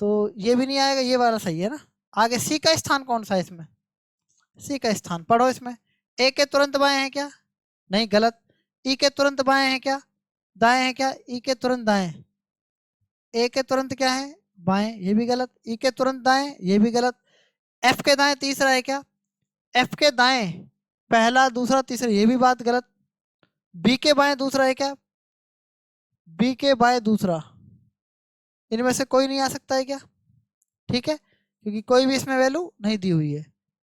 [SPEAKER 1] तो ये भी नहीं आएगा, ये वाला सही है ना। आगे सी का स्थान कौन सा है इसमें? सी का स्थान पढ़ो इसमें। ए के तुरंत बाएं हैं क्या? नहीं, गलत। ई के तुरंत बाएं हैं क्या? दाएं हैं क्या? ई के तुरंत दाएं। ए के तुरंत क्या है? बाएं, ये भी गलत। ई के तुरंत दाएं, ये भी गलत। एफ के दाएं तीसरा है क्या? एफ के दाएं पहला दूसरा तीसरा, ये भी बात गलत। बी के बाएं दूसरा है क्या? बी के बाएं दूसरा, इनमें से कोई नहीं आ सकता है क्या? ठीक है, क्योंकि कोई भी इसमें वैल्यू नहीं दी हुई है।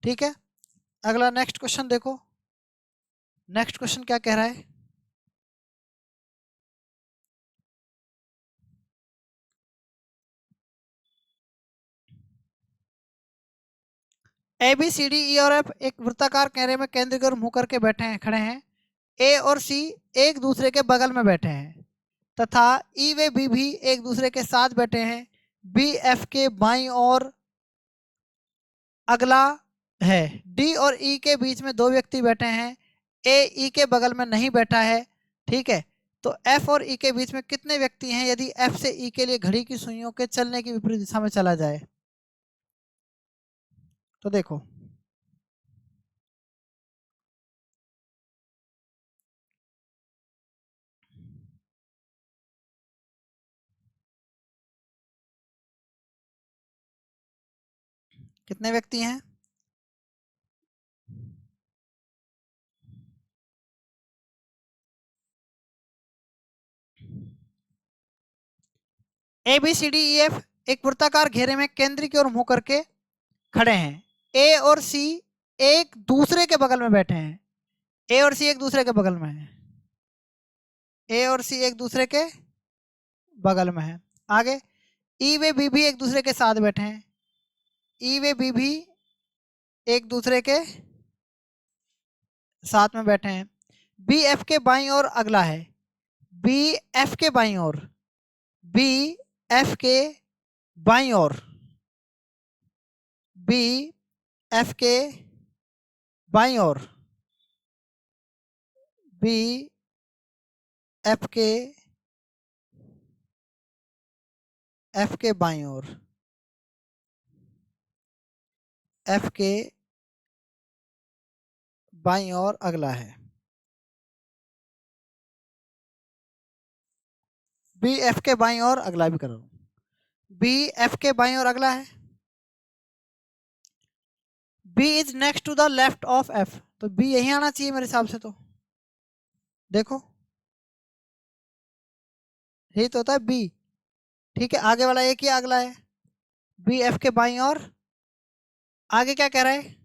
[SPEAKER 1] ठीक है, अगला नेक्स्ट क्वेश्चन देखो। नेक्स्ट क्वेश्चन क्या कह रहा है? ए बी सी डी ई और एफ एक वृत्ताकार घेरे में केंद्र की ओर मुंह करके बैठे हैं, खड़े हैं। ए और सी एक दूसरे के बगल में बैठे हैं तथा ई व बी भी एक दूसरे के साथ बैठे हैं। बी एफ के बाईं और अगला है। डी और ई के बीच में दो व्यक्ति बैठे हैं। ए ई के बगल में नहीं बैठा है। ठीक है, तो एफ और ई के बीच में कितने व्यक्ति हैं यदि एफ से ई के लिए घड़ी की सुइयों के चलने की विपरीत दिशा में चला जाए? तो देखो, कितने व्यक्ति हैं? A B C D E F एक वृत्ताकार घेरे में केंद्र की ओर मुंह करके खड़े हैं। ए और सी एक दूसरे के बगल में बैठे हैं। ए और सी एक दूसरे के बगल में है। ए और सी एक दूसरे के बगल में है। आगे ई वे बी भी एक दूसरे के साथ बैठे हैं। ई वे बी भी एक दूसरे के साथ में बैठे हैं। बी एफ के बाईं ओर अगला है। बी एफ के बाईं ओर, बी एफ के बाईं ओर, बी एफ के बाईं ओर, बी एफ के बाईं ओर, एफ के बाईं ओर अगला है। बी एफ के बाईं ओर अगला भी करो। बी एफ के बाईं ओर अगला है। B is next to the left of F, तो बी यही आना चाहिए मेरे हिसाब से। तो देखो, यही तो होता है बी। ठीक है, आगे वाला एक ही अगला है। बी एफ के बाईं ओर, आगे क्या कह रहा है?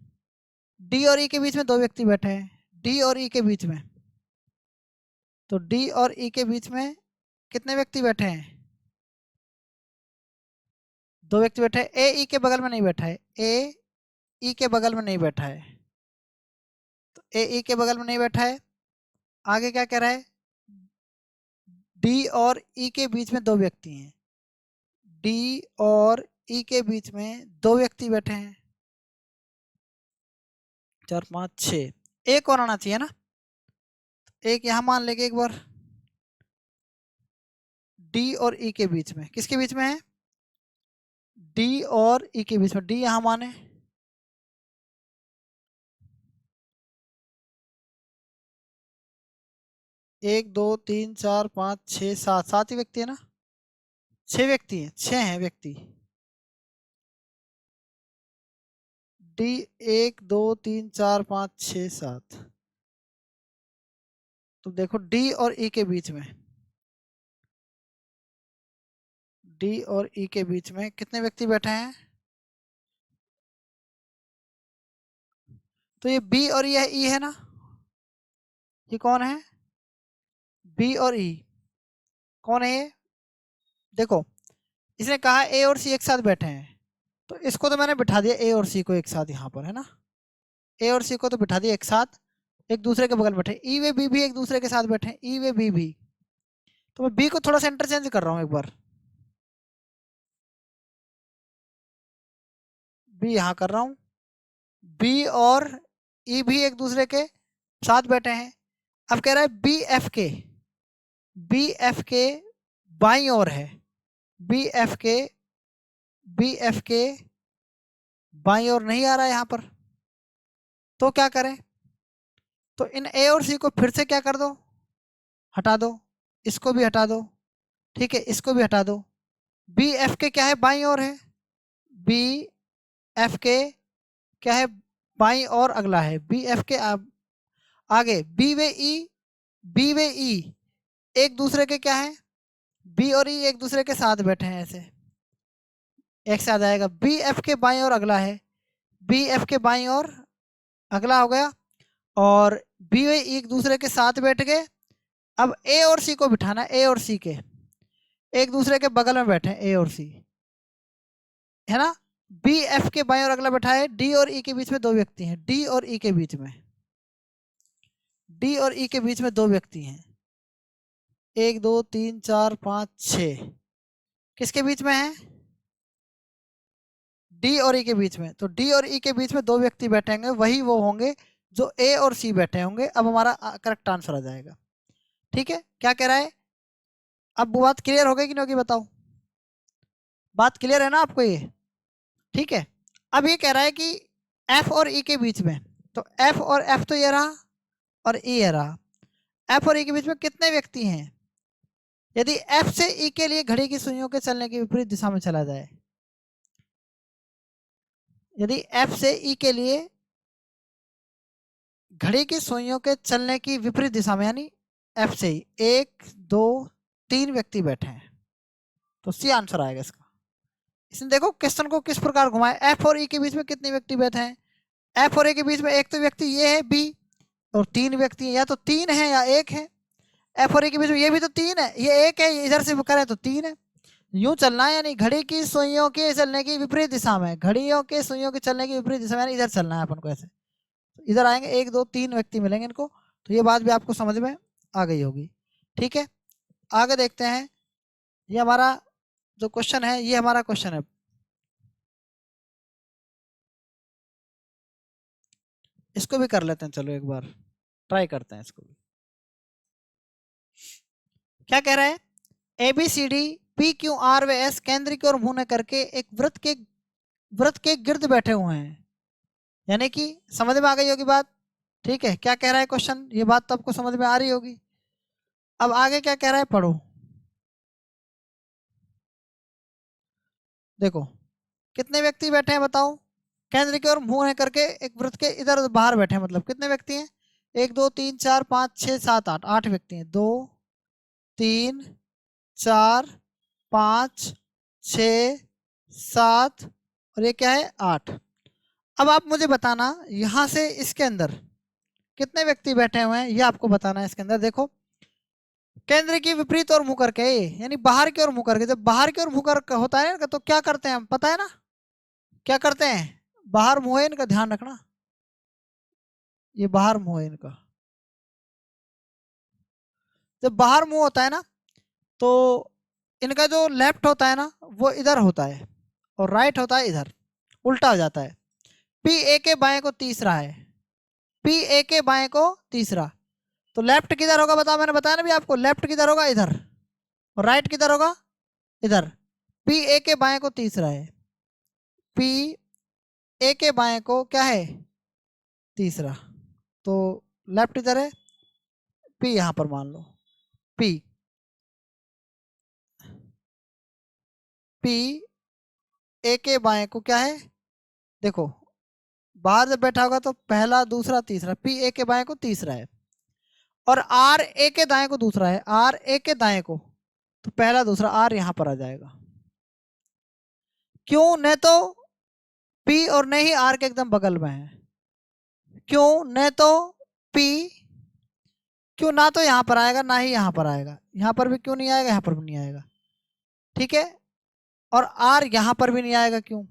[SPEAKER 1] डी और ई के बीच में दो व्यक्ति बैठे हैं। डी और ई के बीच में, तो डी और ई के बीच में कितने व्यक्ति बैठे हैं? दो व्यक्ति बैठे हैं। ए ई के बगल में नहीं बैठा है। ए ई के बगल में नहीं बैठा है, तो ए ई के बगल में नहीं बैठा है। आगे क्या कह रहा है? डी और ई के बीच में दो व्यक्ति हैं। डी और ई के बीच में दो व्यक्ति बैठे हैं। 4 5 6, एक और आना चाहिए ना। एक यहां मान लेंगे एक बार। डी और ई के बीच में, किसके बीच में है? डी और ई के बीच में, डी यहां माने। 1 2 3 4 5 6 7, 7 ही व्यक्ति है ना, 6 व्यक्ति हैं, 6 हैं व्यक्ति। डी 1 2 3 4 5 6 7। तो देखो डी और ई के बीच में, डी और ई के बीच में कितने व्यक्ति बैठे हैं? तो ये बी और ये ई है ना, ये कौन है? बी और ई कौन है ये? देखो इसने कहा ए और सी एक साथ बैठे हैं, तो इसको तो मैंने बिठा दिया ए और सी को एक साथ यहाँ पर, है ना। ए और सी को तो बिठा दिया एक साथ, एक दूसरे के बगल बैठे। ई वे बी भी एक दूसरे के साथ बैठे हैं, ई वे बी भी। तो मैं बी को थोड़ा सा इंटरचेंज कर रहा हूँ एक बार, बी यहाँ कर रहा हूँ, बी और ई भी एक दूसरे के साथ बैठे हैं। अब कह रहा है बी एफ के, बी एफ के बाईं ओर है, बी एफ के, बी एफ के बाईं ओर नहीं आ रहा है यहाँ पर, तो क्या करें? तो इन ए और सी को फिर से क्या कर दो, हटा दो, इसको भी हटा दो, ठीक है, इसको भी हटा दो। बी एफ के क्या है, बाईं ओर है, बी एफ के क्या है, बाईं ओर अगला है, बी एफ के आगे बी वे ई, बी वे ई एक दूसरे के क्या है, बी और ई एक दूसरे के साथ बैठे हैं, ऐसे एक साथ आएगा। बी एफ के बाईं ओर अगला है, बी एफ के बाईं ओर अगला हो गया, और बी वे ई एक दूसरे के साथ बैठ गए। अब ए और सी को बिठाना, ए और सी के एक दूसरे के बगल में बैठे, ए और सी, है ना। बी एफ के बाईं ओर अगला बैठा है, डी और ई के बीच में दो व्यक्ति हैं, डी और ई के बीच में, डी और ई के बीच में दो व्यक्ति हैं, 1 2 3 4 5 6, किसके बीच में है? डी और ई के बीच में। तो डी और ई के बीच में दो व्यक्ति बैठेंगे, वही वो होंगे जो ए और सी बैठे होंगे। अब हमारा करेक्ट आंसर आ जाएगा, ठीक है। क्या कह रहा है? अब वो बात क्लियर हो गई कि नहीं होगी, बताओ। बात क्लियर है ना आपको ये, ठीक है। अब ये कह रहा है कि एफ और ई के बीच में, तो एफ और एफ तो ये रहा और ई ये रहा, एफ और ई के बीच में कितने व्यक्ति हैं? यदि एफ से ई के लिए घड़ी की सुइयों के चलने की विपरीत दिशा में चला जाए, यदि एफ से ई के लिए घड़ी की सुइयों के चलने की विपरीत दिशा में, यानी एफ से ही 1 2 3 व्यक्ति बैठे हैं, तो सी आंसर आएगा इसका। इसने देखो क्वेश्चन को किस प्रकार घुमाया, एफ और ई के बीच में कितने व्यक्ति बैठे हैं? एफ और ए के बीच में एक तो व्यक्ति ये है बी, और 3 व्यक्ति हैं, या तो 3 है या 1 है। एफ और ए के बीच में ये भी तो 3 है, ये 1 है, ये इधर से करें तो 3 है। यूं चलना है, यानी घड़ी की सुइयों के चलने की विपरीत दिशा में, घड़ियों के सुइयों के चलने की विपरीत दिशा में, यानी इधर चलना है अपन को ऐसे। इधर आएंगे, 1 2 3 व्यक्ति मिलेंगे इनको, तो ये बात भी आपको समझ में आ गई होगी, ठीक है। आगे देखते हैं, ये हमारा जो क्वेश्चन है, ये हमारा क्वेश्चन है। इसको भी कर लेते हैं, चलो एक बार ट्राई करते हैं इसको भी। क्या कह रहा है? A B C D P Q R व एस केंद्र की ओर मुंह करके एक वृत्त के गिर्द बैठे हुए हैं, यानी कि समझ में आ गई होगी बात, ठीक है। क्या कह रहा है क्वेश्चन, ये बात तो आपको समझ में आ रही होगी। अब आगे क्या कह रहा है, पढ़ो। देखो कितने व्यक्ति बैठे हैं बताओ, केंद्र की ओर मुंह करके एक वृत्त के इधर बाहर बैठे हैं, मतलब कितने व्यक्ति हैं? 1 2 3 4 5 6 7 8, 8 व्यक्ति हैं। 2 3 4 5 6 7, और ये क्या है, 8। अब आप मुझे बताना यहां से इसके अंदर कितने व्यक्ति बैठे हुए हैं, ये आपको बताना है। इसके अंदर देखो, केंद्र की विपरीत और मुंह करके, यानी बाहर की ओर मुंह करके, जब बाहर की ओर मुंह कर होता है ना, तो क्या करते हैं हम, पता है ना क्या करते हैं? बाहर मुंह है इनका, ध्यान रखना, ये बाहर मुंह है इनका। जब बाहर मुंह होता है ना, तो इनका जो लेफ्ट होता है ना, वो इधर होता है, और राइट होता है इधर, उल्टा हो जाता है। पी ए के बाएं को तीसरा है, पी ए के बाएं को तीसरा, तो लेफ्ट किधर होगा बताओ, मैंने बताया ना भी आपको, लेफ्ट किधर होगा, इधर, और राइट किधर होगा, इधर। पी ए के बाएं को तीसरा है, पी ए के बाएं को क्या है, तीसरा, तो लेफ्ट इधर है, पी यहाँ पर मान लो, पी, पी ए के बाएं को क्या है, देखो बाहर जब बैठा होगा तो पहला दूसरा तीसरा, पी ए के बाएं को तीसरा है, और आर ए के दाएं को दूसरा है, आर ए के दाएं को, तो पहला दूसरा आर यहां पर आ जाएगा। क्यों, न तो पी और न ही आर के एकदम बगल में है, क्यों, न तो पी, क्यों ना तो यहां पर आएगा ना ही यहां पर आएगा, यहां पर भी क्यों नहीं आएगा, यहां पर भी नहीं आएगा, ठीक है, और आर यहां पर भी नहीं आएगा, क्यों,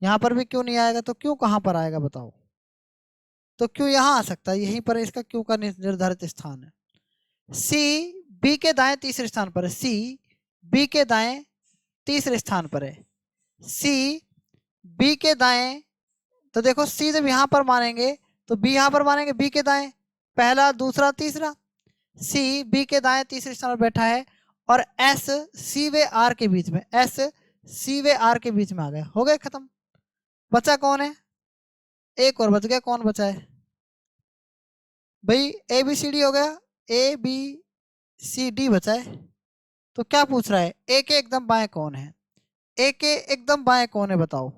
[SPEAKER 1] यहां पर भी क्यों नहीं आएगा, तो क्यों कहां पर आएगा बताओ, तो क्यों यहां आ सकता है, यहीं पर इसका क्यों का निर्धारित स्थान है। सी बी के दाएं तीसरे स्थान पर है, सी बी के दाएं तीसरे स्थान पर है, सी बी के दाएं, तो देखो सी जब यहां पर मानेंगे तो बी यहां पर मानेंगे, बी के दाएं पहला दूसरा तीसरा, सी बी के दाएं तीसरे स्थान पर बैठा है, और एस सी वे आर के बीच में, एस सी वे आर के बीच में आ गया, हो गए खत्म। बचा कौन है, एक और बच गया, कौन बचा है भाई, ए बी सी डी हो गया, ए बी सी डी बचा है। तो क्या पूछ रहा है, ए के एकदम बाएं कौन है, ए के एकदम बाएं कौन है बताओ,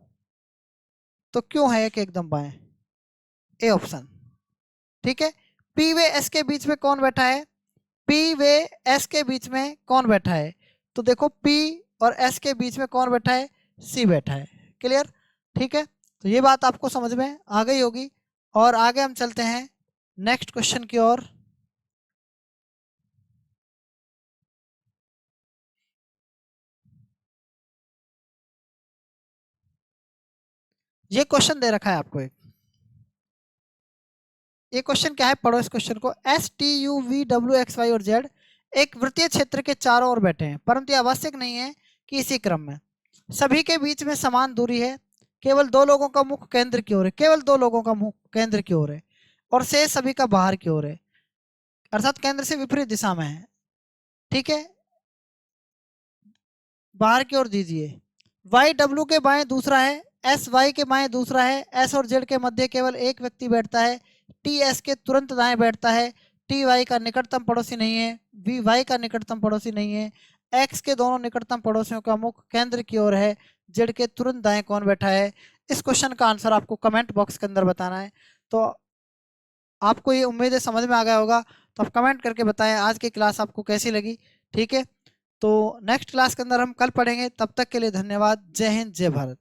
[SPEAKER 1] तो क्यों है ए के एकदम बाएं, ए ऑप्शन, ठीक है। पी वे एस के बीच में कौन बैठा है, पी वे एस के बीच में कौन बैठा है, तो देखो पी और एस के बीच में कौन बैठा है, सी बैठा है, क्लियर, ठीक है। तो ये बात आपको समझ में आ गई होगी, और आगे हम चलते हैं नेक्स्ट क्वेश्चन की ओर। ये क्वेश्चन दे रखा है आपको एक, ये क्वेश्चन क्या है, पढ़ो इस क्वेश्चन को। S T U V W X Y और जेड एक वृत्तीय क्षेत्र के चारों ओर बैठे हैं, परंतु यह आवश्यक नहीं है कि इसी क्रम में, सभी के बीच में समान दूरी है, केवल दो लोगों का मुख केंद्र की ओर है, केवल दो लोगों का मुख केंद्र की ओर है, और शेष सभी का बाहर की ओर है, अर्थात केंद्र से विपरीत दिशा में है, ठीक है, बाहर की ओर दीजिए। वाई डब्ल्यू के बाएं दूसरा है, एस वाई के बाएं दूसरा है, एस और जेड के मध्य केवल एक व्यक्ति बैठता है, टी एस के तुरंत दाएं बैठता है, टी वाई का निकटतम पड़ोसी नहीं है, वी वाई का निकटतम पड़ोसी नहीं है, एक्स के दोनों निकटतम पड़ोसियों का मुख केंद्र की ओर है, जेड के तुरंत दाएं कौन बैठा है। इस क्वेश्चन का आंसर आपको कमेंट बॉक्स के अंदर बताना है। तो आपको ये उम्मीद है समझ में आ गया होगा, तो आप कमेंट करके बताएं आज की क्लास आपको कैसी लगी, ठीक है। तो नेक्स्ट क्लास के अंदर हम कल पढ़ेंगे, तब तक के लिए धन्यवाद, जय हिंद जय भारत।